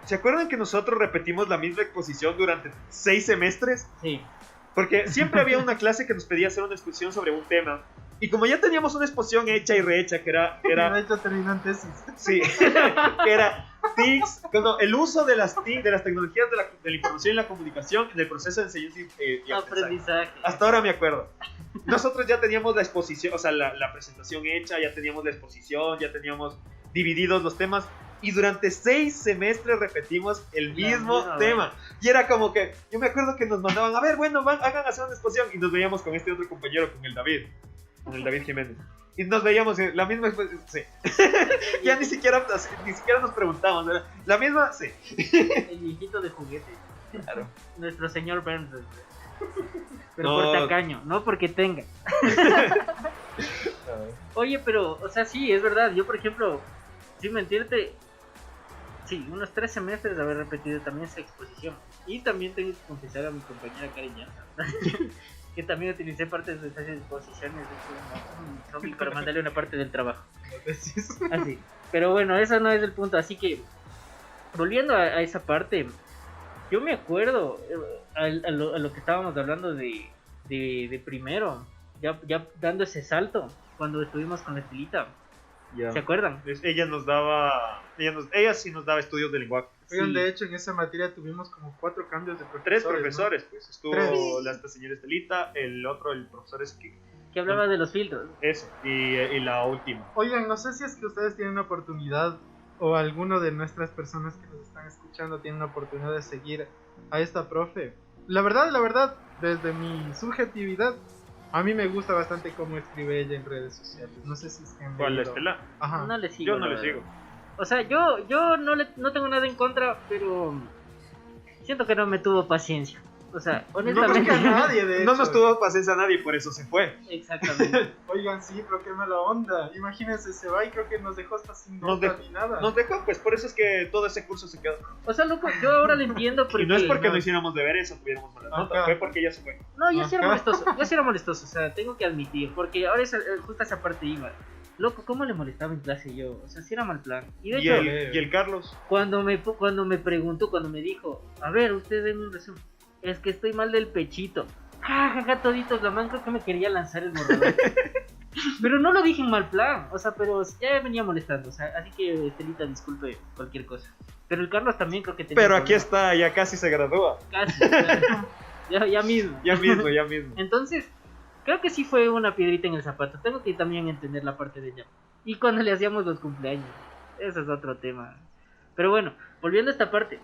¿se acuerdan que nosotros repetimos la misma exposición durante 6 semestres? Sí. Porque siempre había una clase que nos pedía hacer una exposición sobre un tema. Y como ya teníamos una exposición hecha y rehecha, que era terminó en tesis. Sí, que era TICs, el uso de las TIC, de las tecnologías de la información y la comunicación en el proceso de enseñanza y aprendizaje. Hasta ahora me acuerdo. Nosotros ya teníamos la exposición, o sea, la presentación hecha, ya teníamos la exposición, ya teníamos divididos los temas. Y durante 6 semestres repetimos el mismo tema. Y era como que, yo me acuerdo que nos mandaban, a ver, bueno, hagan hacer una exposición. Y nos veíamos con este otro compañero, con el David Jiménez. Y nos veíamos la misma exposición, sí. Ya ni siquiera nos preguntamos, ¿verdad? La misma, sí. El viejito de juguete. Claro. Nuestro señor Burns. Pero por tacaño, no porque tenga. Oye, pero, o sea, sí, es verdad. Yo, por ejemplo, sin mentirte, sí, unos 3 semestres de haber repetido también esa exposición. Y también tengo que confesar a mi compañera cariñosa que también utilicé partes de esas exposiciones de un hobby para mandarle una parte del trabajo. Así. Pero bueno, eso no es el punto. Así que, volviendo a esa parte, yo me acuerdo a lo que estábamos hablando de primero, ya dando ese salto, cuando estuvimos con la Estelita. Ya. ¿Se acuerdan? Ella nos daba, ella sí nos daba estudios de lenguaje. Oigan, Sí. de hecho, en esa materia tuvimos como 4 cambios de Tres profesores. profesores, pues. Estuvo 3. esta señora Estelita, el otro, el profesor es Que hablaba de los filtros. eso, y la última. Oigan, no sé si es que ustedes tienen una oportunidad o alguno de nuestras personas que nos están escuchando tiene una oportunidad de seguir a esta profe. La verdad, desde mi subjetividad, a mí me gusta bastante cómo escribe ella en redes sociales. No sé si es que han ¿Cuál, la leído. Estela? Ajá. No le sigo. Yo no la le verdad. sigo. O sea, yo no tengo nada en contra, pero siento que no me tuvo paciencia. O sea, No creo honestamente. que a nadie, de No hecho. nos tuvo paciencia a nadie, por eso se fue. Exactamente. Oigan, sí, pero qué mala onda. Imagínense, se va y creo que nos dejó hasta sin Nos nota dejó- ni nada. Nos dejó, pues por eso es que todo ese curso se quedó. O sea, loco, yo ahora lo entiendo porque. Y no es porque no. no hiciéramos deberes o tuviéramos malas notas, Ajá. fue porque ella se fue. No, yo sí era Ajá. molestoso. Yo sí era molestoso, o sea, tengo que admitir. Porque ahora es justo esa parte iba. Loco, ¿cómo le molestaba en clase yo? O sea, sí era mal plan. Y de Y hecho, el Carlos. cuando me preguntó, cuando me dijo, a ver, usted denme un resumen. Es que estoy mal del pechito. Ja, ja, ja, toditos, la man creo que me quería lanzar el borrador. Pero no lo dije en mal plan, o sea, pero ya me venía molestando, o sea, así que Estelita, disculpe cualquier cosa. Pero el Carlos también creo que tenía Pero un aquí problema. está, ya casi se gradúa. Casi, claro. ya mismo. Ya mismo. Entonces, creo que sí fue una piedrita en el zapato. Tengo que también entender la parte de ella. Y cuando le hacíamos los cumpleaños, eso es otro tema. Pero bueno, volviendo a esta parte.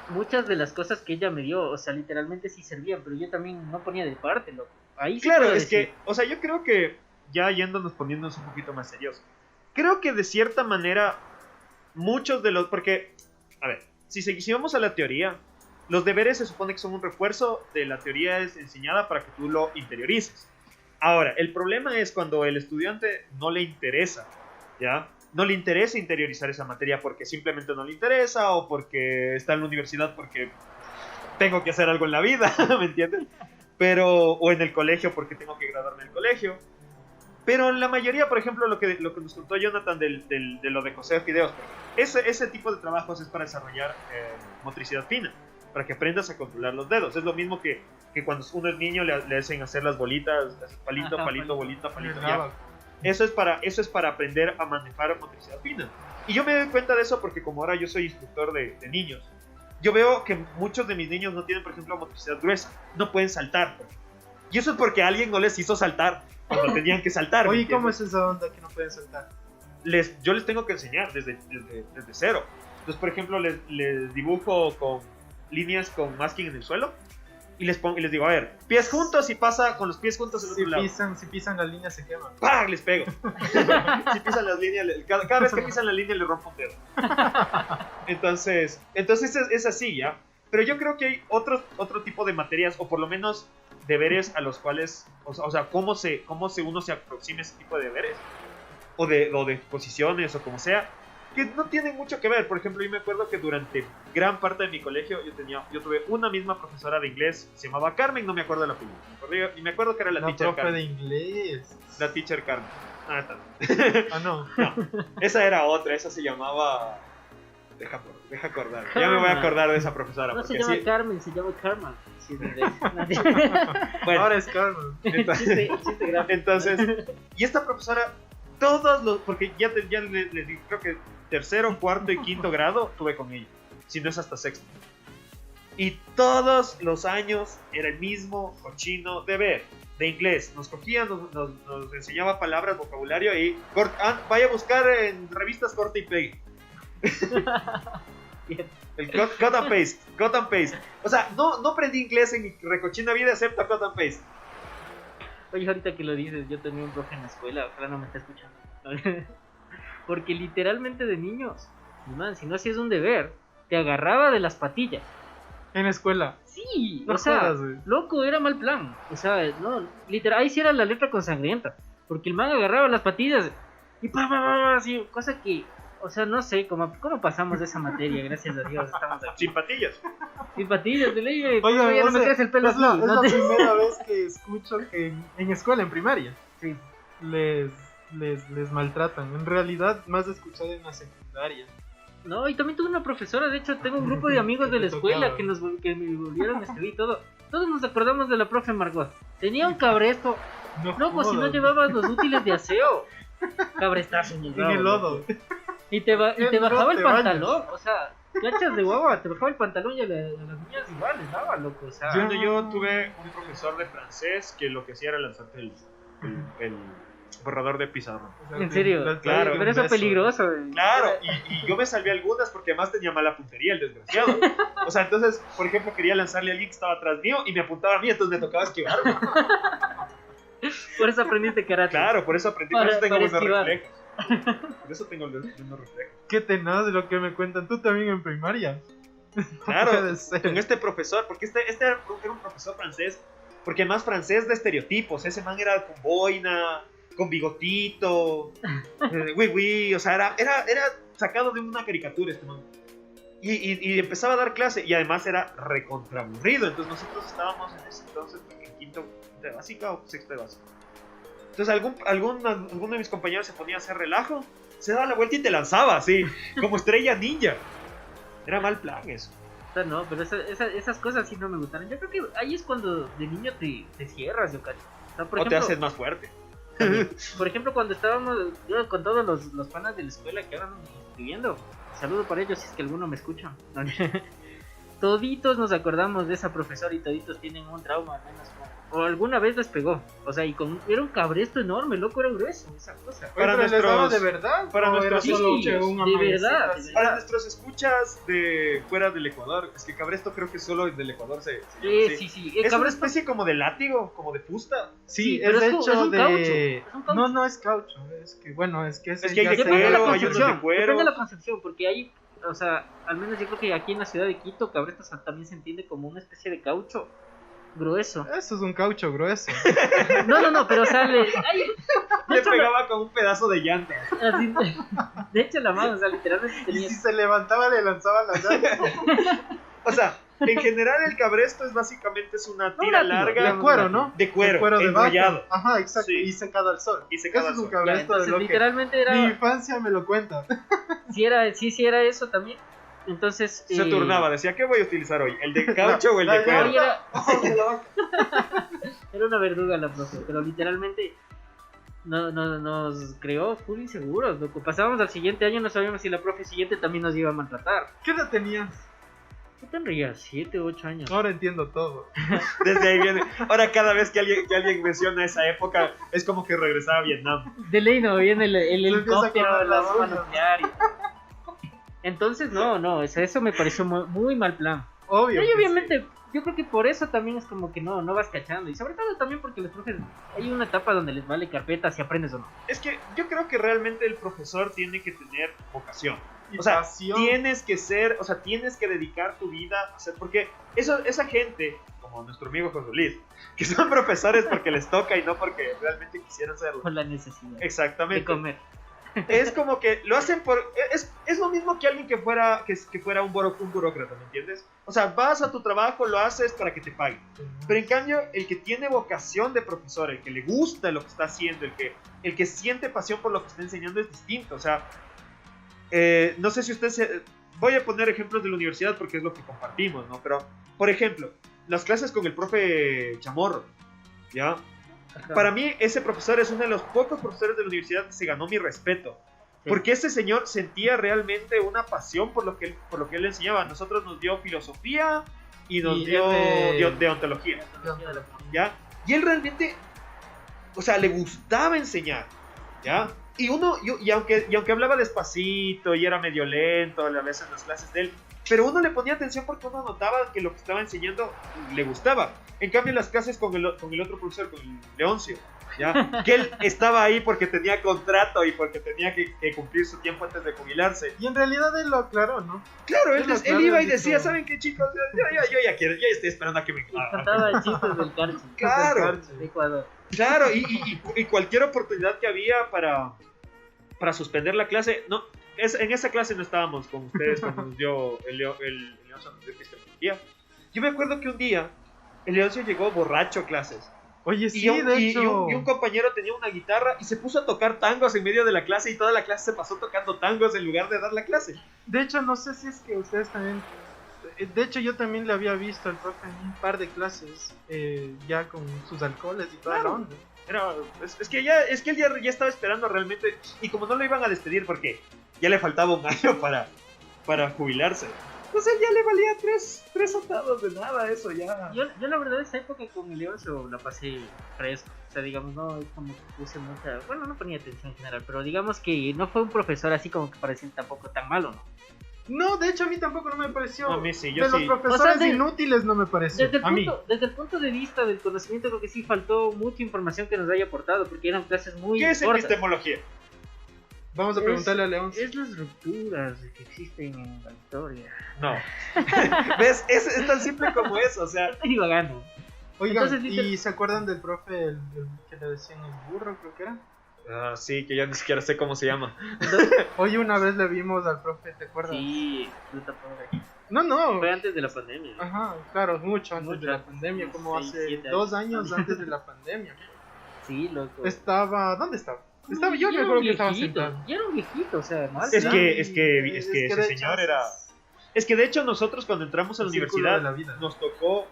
Muchas de las cosas que ella me dio, o sea, literalmente sí servían, pero yo también no ponía de parte, loco. Ahí sí Claro, puedo es decir. que, o sea, yo creo que ya yéndonos poniéndonos un poquito más serios, creo que de cierta manera muchos de los, porque, a ver, si vamos a la teoría, los deberes se supone que son un refuerzo de la teoría es enseñada para que tú lo interiorices. Ahora, el problema es cuando el estudiante no le interesa, ¿ya? No le interesa interiorizar esa materia porque simplemente no le interesa o porque está en la universidad porque tengo que hacer algo en la vida, ¿me entiendes? O en el colegio porque tengo que graduarme del colegio. Pero la mayoría, por ejemplo, lo que nos contó Jonathan de lo de coser fideos, ese tipo de trabajos es para desarrollar motricidad fina, para que aprendas a controlar los dedos. Es lo mismo que cuando uno es niño le hacen hacer las bolitas, palito, Ajá, palito, palito. bolita, palito, El ya. abaco. Eso es para aprender a manejar motricidad fina. Y yo me doy cuenta de eso porque como ahora yo soy instructor de niños, yo veo que muchos de mis niños no tienen, por ejemplo, motricidad gruesa. No pueden saltar. Y eso es porque alguien no les hizo saltar cuando tenían que saltar. Oye, ¿me ¿cómo entiendes? es esa onda que no pueden saltar? Yo les tengo que enseñar desde cero. Entonces, por ejemplo, les dibujo con líneas con masking en el suelo y les digo, a ver, pies juntos y pasa con los pies juntos al otro lado. Si pisan la línea se queman. ¡Pah! Les pego. Si pisan las líneas, cada vez que pisan la línea le rompo un dedo. Entonces es así, ¿ya? Pero yo creo que hay otro tipo de materias, o por lo menos deberes a los cuales, o sea, cómo uno se aproxima a ese tipo de deberes, o de posiciones, o como sea, que no tienen mucho que ver. Por ejemplo, yo me acuerdo que durante gran parte de mi colegio yo tuve una misma profesora de inglés, se llamaba Carmen, no me acuerdo la apellido, y me acuerdo que era la La teacher profe Carmen. de inglés. La teacher Carmen. Ah, está. Ah, no. Esa era otra, esa se llamaba... Deja acordar. Ya me voy a acordar de esa profesora. No se porque llama sí. Carmen, se llama Karma. Sí, Bueno, Ahora es Carmen. chiste grave. entonces, y esta profesora, porque ya les digo, creo que tercero, cuarto y quinto grado tuve con ella. Si no es hasta sexto. Y todos los años era el mismo cochino deber de inglés. Nos cogía, nos enseñaba palabras, vocabulario y vaya a buscar en revistas corta y pegue. El cut and paste. O sea, no aprendí inglés en mi recochina vida excepto cut and paste. Oye, ahorita que lo dices, yo tenía un profe en la escuela, ojalá no me esté escuchando. Porque literalmente de niños, man, si no hacías un deber, te agarraba de las patillas. En la escuela. Sí, No o sea, jodas, güey. loco, era mal plan. O sea, no, literal, ahí sí era la letra con sangrienta. porque el man agarraba las patillas y así, cosa que, o sea, no sé cómo pasamos de esa materia, gracias a Dios, estamos aquí. Sin patillas. Sin patillas, de ley, Oiga, ya o no me sea, crees el pelo es la, así, es ¿no? la primera vez que escucho que en escuela, en primaria, Sí. les maltratan. En realidad, más escuchado en la secundaria. No, y también tuve una profesora, de hecho tengo un grupo de amigos de la Te escuela tocaba. que me volvieron a escribir y todo. Todos nos acordamos de la profe Margot. Tenía un cabresto. Loco, si no jodas. llevabas los útiles de aseo. Cabrestazo En el lodo. Y te ¿Qué bajaba no el te pantalón, o sea, cachas de guagua, te bajaba el pantalón y a las niñas igual les daba, loco, o sea. Yo tuve un profesor de francés que lo que hacía era lanzarte el borrador de pizarra. O sea, En serio, claro. Pero eso es peligroso. Claro, y yo me salvé algunas porque además tenía mala puntería el desgraciado. O sea, entonces, por ejemplo, quería lanzarle a alguien que estaba atrás mío y me apuntaba a mí, entonces me tocaba esquivarme. Por eso aprendiste karate. Claro, por eso aprendí, por eso tengo para buenos esquivar. reflejos. Por eso tengo buenos reflejos. Qué tenaz de lo que me cuentan. Tú también en primaria. Claro, Puede ser. con este profesor, porque este era un profesor francés, porque más francés de estereotipos, ese man era con boina, con bigotito, oui, o sea, era sacado de una caricatura este man. Y empezaba a dar clase, y además era recontraburrido, entonces nosotros estábamos en ese entonces en quinto de básica o sexto de básica. Entonces alguno de mis compañeros se ponía a hacer relajo, se daba la vuelta y te lanzaba así, como estrella ninja. Era mal plan eso. O sea, no, pero esas cosas sí no me gustaron. Yo creo que ahí es cuando de niño te cierras, yo cacho. O sea, por O te ejemplo, haces más fuerte. por ejemplo, cuando estábamos, yo con todos los panas de la escuela que ahora nos escribiendo, saludo para ellos si es que alguno me escucha. Toditos nos acordamos de esa profesora y toditos tienen un trauma, al menos, o alguna vez les pegó. O sea, era un cabresto enorme, loco, era grueso esa cosa. Oye, Para ¿pero les daba nuestros- de verdad? para ¿O era nuestros- solo Sí, que un de amanecito verdad, así? de verdad. Para nuestros escuchas de fuera del Ecuador, es que cabresto creo que solo del Ecuador se llama así. Sí. Es una Cabresto, especie como de látigo, como de fusta. Sí, Sí, es pero de es hecho un de... caucho, es un caucho. No es caucho. Es que, bueno, es que... Es que hay ya de sé- depende de la cuero, hay unos de concepción. cuero. Depende de la concepción, porque hay, o sea, al menos yo creo que aquí en la ciudad de Quito, cabresto también se entiende como una especie de caucho grueso. Eso es un caucho grueso. No, pero o sea, de Le hecho, pegaba con un pedazo de llanta. así, de hecho la mano, o sea, literalmente Y tenía... si se levantaba, le lanzaba la llanta. O sea, en general el cabresto es básicamente una tira látigo, larga De digamos, cuero, ¿no? de cuero, de enrollado. vaca. Ajá, exacto. Sí. Y secado al sol. Y secado Eso al es un sol. Ya, cabresto de entonces lo que... literalmente Mi era, infancia me lo cuenta. sí era eso también. Entonces Se turnaba, decía, ¿qué voy a utilizar hoy? ¿El de caucho o el La de cuero? Oye, era una verduga la profe, pero literalmente nos creó full inseguros, loco. Pasábamos al siguiente año, no sabíamos si la profe siguiente también nos iba a maltratar. ¿Qué edad tenías? ¿Qué tendría? 7 u 8 años. Ahora entiendo todo. Desde ahí viene. Ahora cada vez que alguien menciona esa época es como que regresaba a Vietnam. De ley no viene el Se empieza a helicóptero, acordar la las bomba uñas. nuclear. Entonces, no, eso me pareció muy mal plan. Obvio. Y que obviamente, yo creo que por eso también es como que no vas cachando. Y sobre todo también porque los profes, hay una etapa donde les vale carpeta si aprendes o no. Es que yo creo que realmente el profesor tiene que tener vocación. sí. Y O sea, pasión. tienes que ser, o sea, tienes que dedicar tu vida a hacer, porque esa gente, como nuestro amigo José Luis, que son profesores porque les toca y no porque realmente quisieran serlo. Por la necesidad de Exactamente. comer. Es como que lo hacen por... Es lo mismo que alguien que fuera un burócrata, ¿me entiendes? O sea, vas a tu trabajo, lo haces para que te paguen. Pero en cambio, el que tiene vocación de profesor, el que le gusta lo que está haciendo, el que siente pasión por lo que está enseñando es distinto. O sea, no sé si voy a poner ejemplos de la universidad porque es lo que compartimos, ¿no? Pero, por ejemplo, las clases con el profe Chamorro, ¿ya? Ajá. Para mí, ese profesor es uno de los pocos profesores de la universidad que se ganó mi respeto. Sí. Porque ese señor sentía realmente una pasión por lo que él enseñaba. A nosotros nos dio filosofía y nos Y dio él, deontología, ¿ya? Y él realmente, o sea, le gustaba enseñar, ¿ya? Y aunque hablaba despacito y era medio lento a veces en las clases de él, pero uno le ponía atención porque uno notaba que lo que estaba enseñando le gustaba. En cambio, las clases con el otro profesor, con el Leoncio, ¿ya? Que él estaba ahí porque tenía contrato y porque tenía que cumplir su tiempo antes de jubilarse. Y en realidad él lo aclaró, ¿no? Claro, él iba y dijo, decía, ¿saben qué, chicos? Yo ya quiero, ya estoy esperando a que me Y cantaba chistes del Carchi. Claro, De Ecuador. claro, y cualquier oportunidad que había para suspender la clase, no, en esa clase no estábamos con ustedes cuando nos dio el Leoncio nos dio epistemología. Yo me acuerdo que un día el Leoncio llegó borracho a clases. Oye, sí, de hecho. Y un compañero tenía una guitarra y se puso a tocar tangos en medio de la clase y toda la clase se pasó tocando tangos en lugar de dar la clase. De hecho, no sé si es que ustedes también. De hecho, yo también le había visto al profe en un par de clases, ya con sus alcoholes y toda la onda. Es que él ya estaba esperando realmente, y como no lo iban a despedir porque ya le faltaba un año para jubilarse, pues él ya le valía tres octavos de nada, eso ya. Yo la verdad esa época con el Leoncio la pasé fresco. O sea, digamos, no es como que puse mucha... Bueno, no ponía atención en general, pero digamos que no fue un profesor así como que parecía tampoco tan malo, ¿no? No, de hecho a mí tampoco no me pareció. A mí sí, yo de sí. los profesores O sea, inútiles no me pareció. Desde el punto de vista del conocimiento creo que sí faltó mucha información que nos haya aportado, porque eran clases muy ¿Qué es cortas. epistemología? Vamos a preguntarle a León. Es las rupturas que existen en la historia. No. ¿Ves? Es tan simple como eso, o sea. Estoy divagando. Oigan, Entonces, ¿y se acuerdan del profe el que le decían el burro, creo que era? Sí, que ya ni siquiera sé cómo se llama. Hoy una vez le vimos al profe, ¿te acuerdas? Sí, fruta pobre. No. Fue antes de la pandemia. Ajá, claro, mucho antes de la antes, pandemia, como 6, hace 7 2 años antes de la pandemia. Sí, loco. ¿Dónde estaba? Yo Ya me era acuerdo un que estaba viejito, sentado. Ya era un viejito, o sea, mal. Es plan. que de ese hecho, señor era. Es que de hecho nosotros cuando entramos a la El círculo universidad de la vida. nos tocó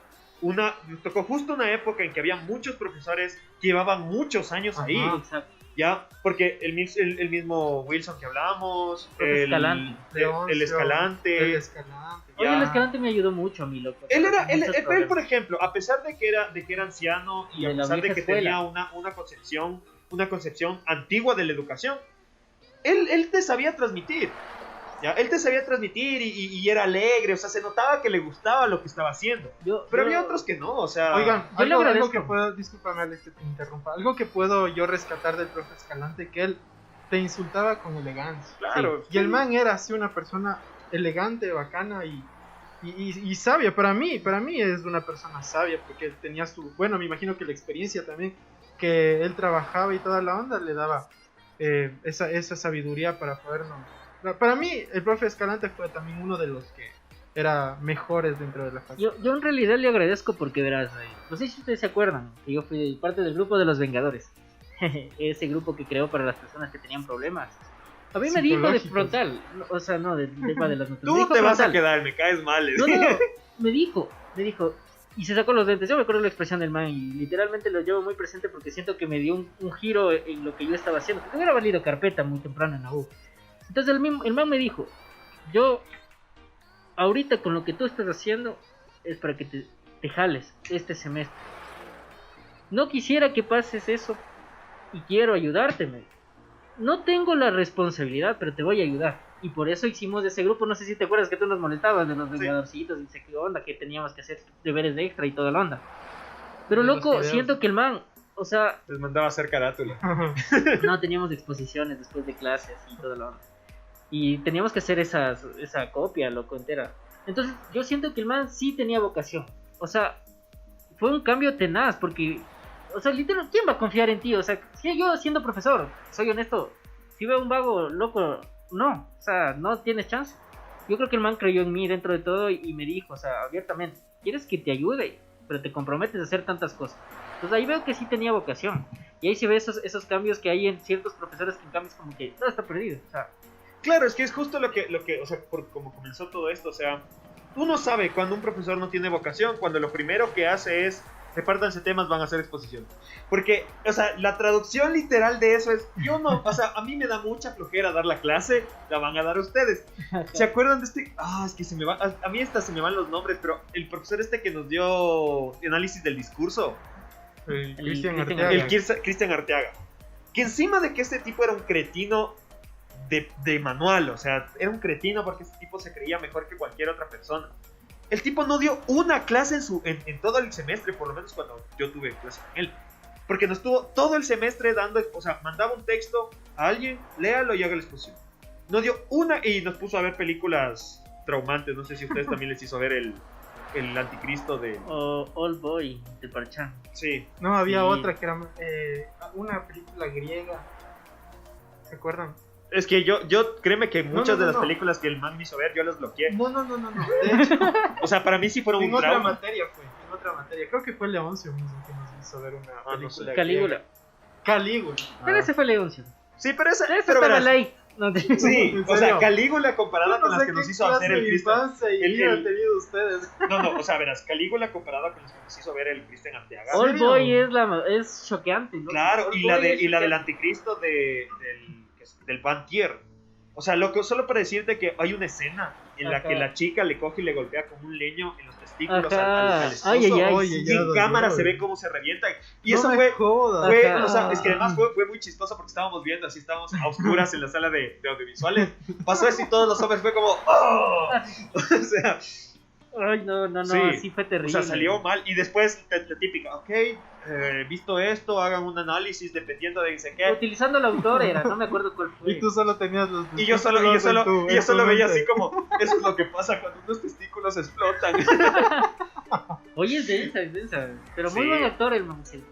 justo una época en que había muchos profesores que llevaban muchos años Ajá. ahí. Exacto. Ya, porque el mismo Wilson que hablábamos, Profe Escalante. el Escalante. El Escalante. Oye, Ya. el Escalante me ayudó mucho a mí, loco. Él, por ejemplo, a pesar de que era anciano y De a la pesar de vieja que escuela. tenía una concepción antigua de la educación, él te sabía transmitir. ¿Ya? Él te sabía transmitir y era alegre, o sea, se notaba que le gustaba lo que estaba haciendo. Pero había otros que no, o sea. Oigan, yo le algo agradezco. que puedo, discúlpame Alex que te interrumpa, algo que puedo yo rescatar del profe Escalante, que él te insultaba con elegancia. Claro. Y el man era así una persona elegante, bacana y sabia. Para mí es una persona sabia, porque él tenía bueno, me imagino que la experiencia también, que él trabajaba y toda la onda le daba esa sabiduría para podernos... Para mí, el profe Escalante fue también uno de los que era mejores dentro de la facultad. Yo en realidad le agradezco porque verás, no sé si ustedes se acuerdan que yo fui parte del grupo de los Vengadores. Ese grupo que creó para las personas que tenían problemas. A mí me dijo de frontal, o sea, no, del tema de las notas. Tú te vas a quedar, me caes mal. No, me dijo, y se sacó los dentes. Yo me acuerdo la expresión del man y literalmente lo llevo muy presente porque siento que me dio un giro en lo que yo estaba haciendo. Porque hubiera valido carpeta muy temprano en la U. Entonces el man me dijo, yo ahorita con lo que tú estás haciendo es para que te jales este semestre. No quisiera que pases eso y quiero ayudarte, me dijo. No tengo la responsabilidad, pero te voy a ayudar. Y por eso hicimos ese grupo, no sé si te acuerdas que tú nos molestabas de los vengadorcitos y sé qué onda, que teníamos que hacer deberes de extra y toda la onda. Pero De los loco, videos. siento que el man, o sea, Les mandaba a hacer carátula. no teníamos exposiciones después de clases y toda la onda. Y teníamos que hacer esa copia, loco, entera. Entonces yo siento que el man sí tenía vocación. O sea, fue un cambio tenaz porque, o sea, literal, ¿quién va a confiar en ti? O sea, si yo siendo profesor, soy honesto, si veo un vago loco, no, o sea, no tienes chance. Yo creo que el man creyó en mí dentro de todo y me dijo, o sea, abiertamente, ¿quieres que te ayude? Pero te comprometes a hacer tantas cosas. Entonces ahí veo que sí tenía vocación. Y ahí se ve esos cambios que hay en ciertos profesores que en cambio es como que todo está perdido, o sea. Claro, es que es justo lo que o sea, por como comenzó todo esto, o sea, uno sabe cuando un profesor no tiene vocación, cuando lo primero que hace es, repártanse temas, van a hacer exposición. Porque, o sea, la traducción literal de eso es, yo no, o sea, a mí me da mucha flojera dar la clase, la van a dar ustedes. ¿Se acuerdan de este? Es que se me va, a mí hasta se me van los nombres, pero el profesor este que nos dio análisis del discurso, Cristian Cristian Arteaga. Cristian Arteaga, que encima de que este tipo era un cretino de manual, o sea, era un cretino porque ese tipo se creía mejor que cualquier otra persona. El tipo no dio una clase en todo el semestre, por lo menos cuando yo tuve clase con él. Porque nos estuvo todo el semestre dando, o sea, mandaba un texto a alguien, léalo y haga la exposición. No dio una y nos puso a ver películas traumantes. No sé si a ustedes también les hizo ver el anticristo de... O Old Boy, de Parchán. Sí. No, había Sí. otra que era una película griega. ¿Se acuerdan? Es que yo créeme que muchas de las no. películas que el man me hizo ver, yo las bloqueé. No. De hecho, O sea, para mí sí fueron en un otra trauma. materia fue. En otra materia. Creo que fue Leoncio mismo que nos hizo ver una no película sé. griega. Calígula. Calígula. Pero ese fue Leoncio. Sí, pero esa... Ese pero estaba verás, light. No te- sí, ¿En o sea, serio? Calígula comparada Yo con no las sé que qué nos hizo clase hacer el de Cristo. infancia y vida han tenido ustedes. No, o sea, verás, Calígula comparada con las que nos hizo ver el Cristian Arteaga. Old serio? Boy es choqueante, ¿no? Claro, Old y la Boy de es y la del choqueante. anticristo del Van Tier. O sea, loco, solo para decirte que hay una escena en la Ajá. que la chica le coge y le golpea con un leño en los testículos Ajá. al esposo. Ay, ay, ay. Oye, Y ya en dolió, cámara se güey. ve cómo se revientan. Y No eso me fue, jodas. Ajá. o sea, es que además fue muy chistoso porque estábamos viendo, así estábamos a oscuras en la sala de audiovisuales. Pasó eso y todos los hombres fue como, ¡oh! O sea, Ay, no, Sí. sí fue terrible. o sea, salió mal. Y después, la típica, ok, visto esto, hagan un análisis dependiendo de qué. Utilizando el autor era, no me acuerdo cuál fue. Y tú solo tenías los Y yo solo testículos en tu veía mente. así como, eso es lo que pasa cuando unos testículos explotan. Oye, es densa. Pero muy Sí. buen actor el man. Sí.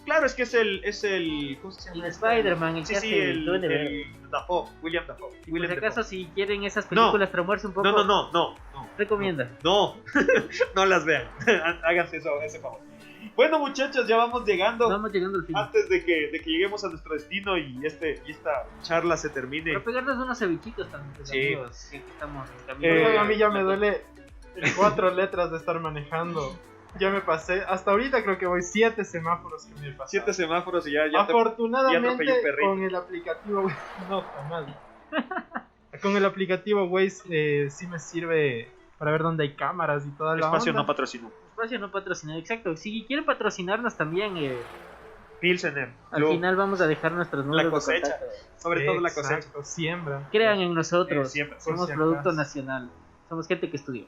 Claro, es que es el ¿cómo se El llama? Spider-Man, el Sí, que sí, hace el Duende Verde. el Dafoe, William Dafoe. Y por William si acaso, Dafoe. si quieren esas películas traumarse un poco, No. recomienda. No, no las vean. Háganse ese favor. Bueno, muchachos, ya vamos llegando. Vamos llegando al fin. Antes de que lleguemos a nuestro destino y esta charla se termine. Pero pegarnos unos cevichitos también, pues, Sí. amigos, que estamos en camino. Oigan, a mí ya me duele 4 letras de estar manejando. Ya me pasé, hasta ahorita creo que voy 7 semáforos que me he pasado. 7 semáforos y ya te... Afortunadamente atropelló un perrito. con el aplicativo no, jamás. Con el aplicativo Waze sí me sirve para ver dónde hay cámaras y toda la Espacio onda. no patrocinó. Espacio no patrocinado, exacto. Si quieren patrocinarnos también, Pilsener. al Lo- final vamos a dejar nuestros números de cosecha. contacto. sobre todo la Exacto, cosecha. siembra. Crean en nosotros, Siempre. somos si producto acaso. nacional. Somos gente que estudió.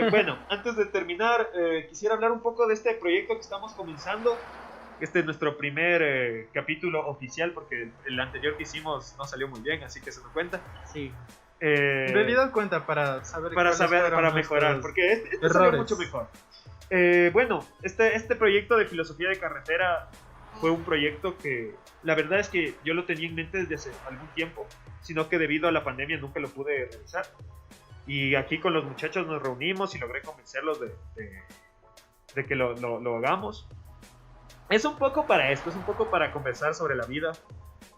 Bueno, antes de terminar, quisiera hablar un poco de este proyecto que estamos comenzando. Este es nuestro primer capítulo oficial porque el anterior que hicimos no salió muy bien, así que se nos cuenta. Sí. En realidad cuenta para saber Para cuáles saber, fueron para mejorar, nuestros porque este salió errores. mucho mejor. Bueno, este proyecto de filosofía de carretera fue un proyecto que la verdad es que yo lo tenía en mente desde hace algún tiempo, sino que debido a la pandemia nunca lo pude realizar. Y aquí con los muchachos nos reunimos y logré convencerlos de que lo hagamos. Es un poco para esto, es un poco para conversar sobre la vida,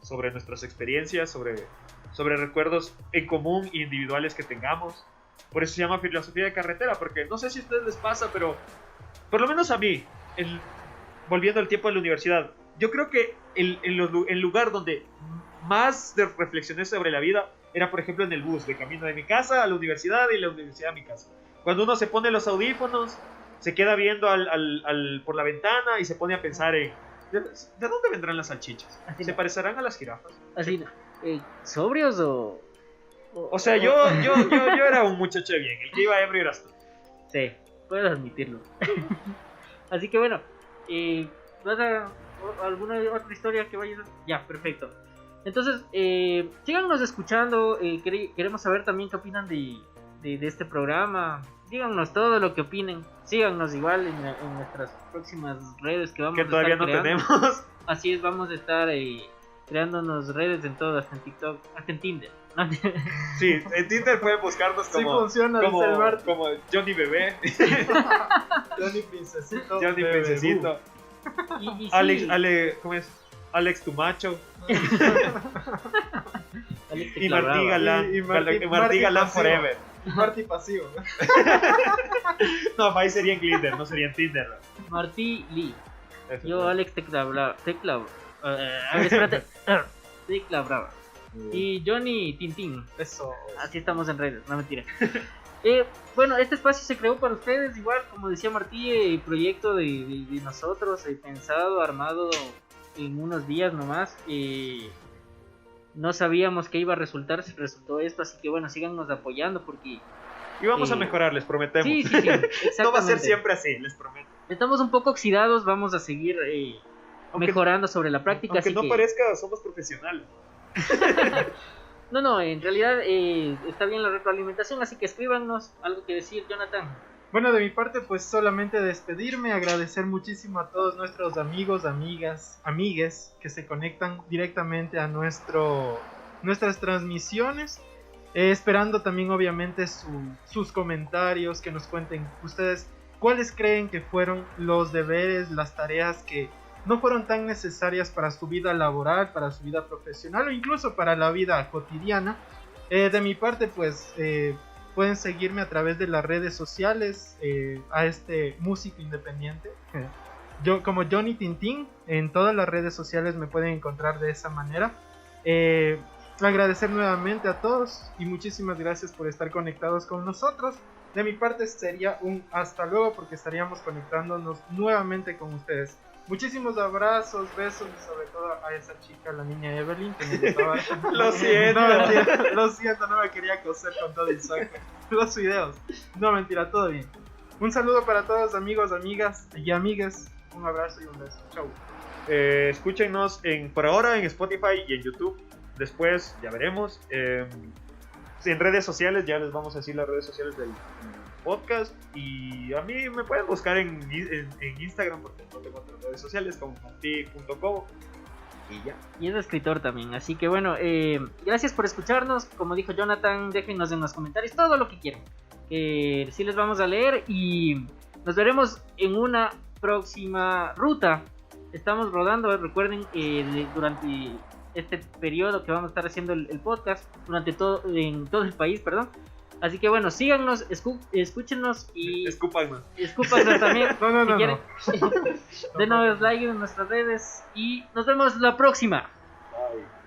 sobre nuestras experiencias, sobre recuerdos en común e individuales que tengamos. Por eso se llama filosofía de carretera, porque no sé si a ustedes les pasa, pero por lo menos a mí, volviendo al tiempo de la universidad, yo creo que el lugar donde más reflexioné sobre la vida era, por ejemplo, en el bus, de camino de mi casa a la universidad y de la universidad a mi casa. Cuando uno se pone los audífonos, se queda viendo por la ventana y se pone a pensar en ¿de dónde vendrán las salchichas? Así ¿Se no. parecerán a las jirafas? Así, ¿sobrios o...? O sea, yo era un muchacho de bien, el que iba ebrio eras tú. Sí, puedo admitirlo. Así que bueno, ¿vas a alguna otra historia que vayas a...? Ya, perfecto. Entonces, síganos escuchando, queremos saber también qué opinan de este programa. Díganos todo lo que opinen. Síganos igual en nuestras próximas redes que vamos Que a todavía estar no creando. tenemos. Así es, vamos a estar creándonos redes en todo, hasta en TikTok, hasta en Tinder. Sí, en Tinder pueden buscarnos Sí como, funciona, dice el Martín. como Johnny Bebé, Johnny Princesito. Johnny Bebé Princesito, Y sí, ¿cómo es? Alex tu macho Alex y Tecla Martí Brava. Galán, Y Martí Martí Galán pasivo. Forever. Marty pasivo. No, ahí sería en Glinder, no sería en Tinder. Martí Lee. Eso, Yo, Alex Tecla Brava. A ver, espérate. Tecla Brava. Y Johnny Tintín. Eso. Así estamos en redes, no mentira. Bueno, este espacio se creó para ustedes, igual como decía Martí, proyecto de nosotros, pensado, armado en unos días nomás. no sabíamos que iba a resultó esto, así que bueno, síganos apoyando porque... Y vamos a mejorar, les prometemos. Sí, exactamente. No va a ser siempre así, les prometo. Estamos un poco oxidados, vamos a seguir mejorando sobre la práctica. Aunque así no que... parezca, somos profesionales. No, en realidad está bien la retroalimentación, así que escríbanos algo que decir, Jonathan. Bueno, de mi parte, pues solamente despedirme, agradecer muchísimo a todos nuestros amigos, amigas, amigues que se conectan directamente a nuestras transmisiones. Esperando también obviamente sus comentarios, que nos cuenten ustedes cuáles creen que fueron los deberes, las tareas que no fueron tan necesarias para su vida laboral, para su vida profesional o incluso para la vida cotidiana. De mi parte, pues pueden seguirme a través de las redes sociales a este músico independiente. Yo como Johnny Tintín, en todas las redes sociales me pueden encontrar de esa manera. Agradecer nuevamente a todos y muchísimas gracias por estar conectados con nosotros. De mi parte sería un hasta luego porque estaríamos conectándonos nuevamente con ustedes. Muchísimos abrazos, besos y sobre todo a esa chica, la niña Evelyn, que me gustaba. Lo siento. No, lo siento, no me quería coser con todo el saco. Los videos. No, mentira, todo bien. Un saludo para todos, amigos, amigas y amigues. Un abrazo y un beso. Chau. Escúchenos por ahora en Spotify y en YouTube. Después ya veremos. En redes sociales, ya les vamos a decir las redes sociales del podcast. Y a mí me pueden buscar en Instagram porque no tengo otras redes sociales como marti.co. Y ya. Y es escritor también, así que bueno, gracias por escucharnos. Como dijo Jonathan, déjenos en los comentarios todo lo que quieran. Sí les vamos a leer y nos veremos en una próxima ruta. Estamos rodando, recuerden, durante este periodo que vamos a estar haciendo el podcast en todo el país, perdón. Así que bueno, síganos, escúchenos y Escúpanos también. No. Quieren. Denos like en nuestras redes y nos vemos la próxima. Bye.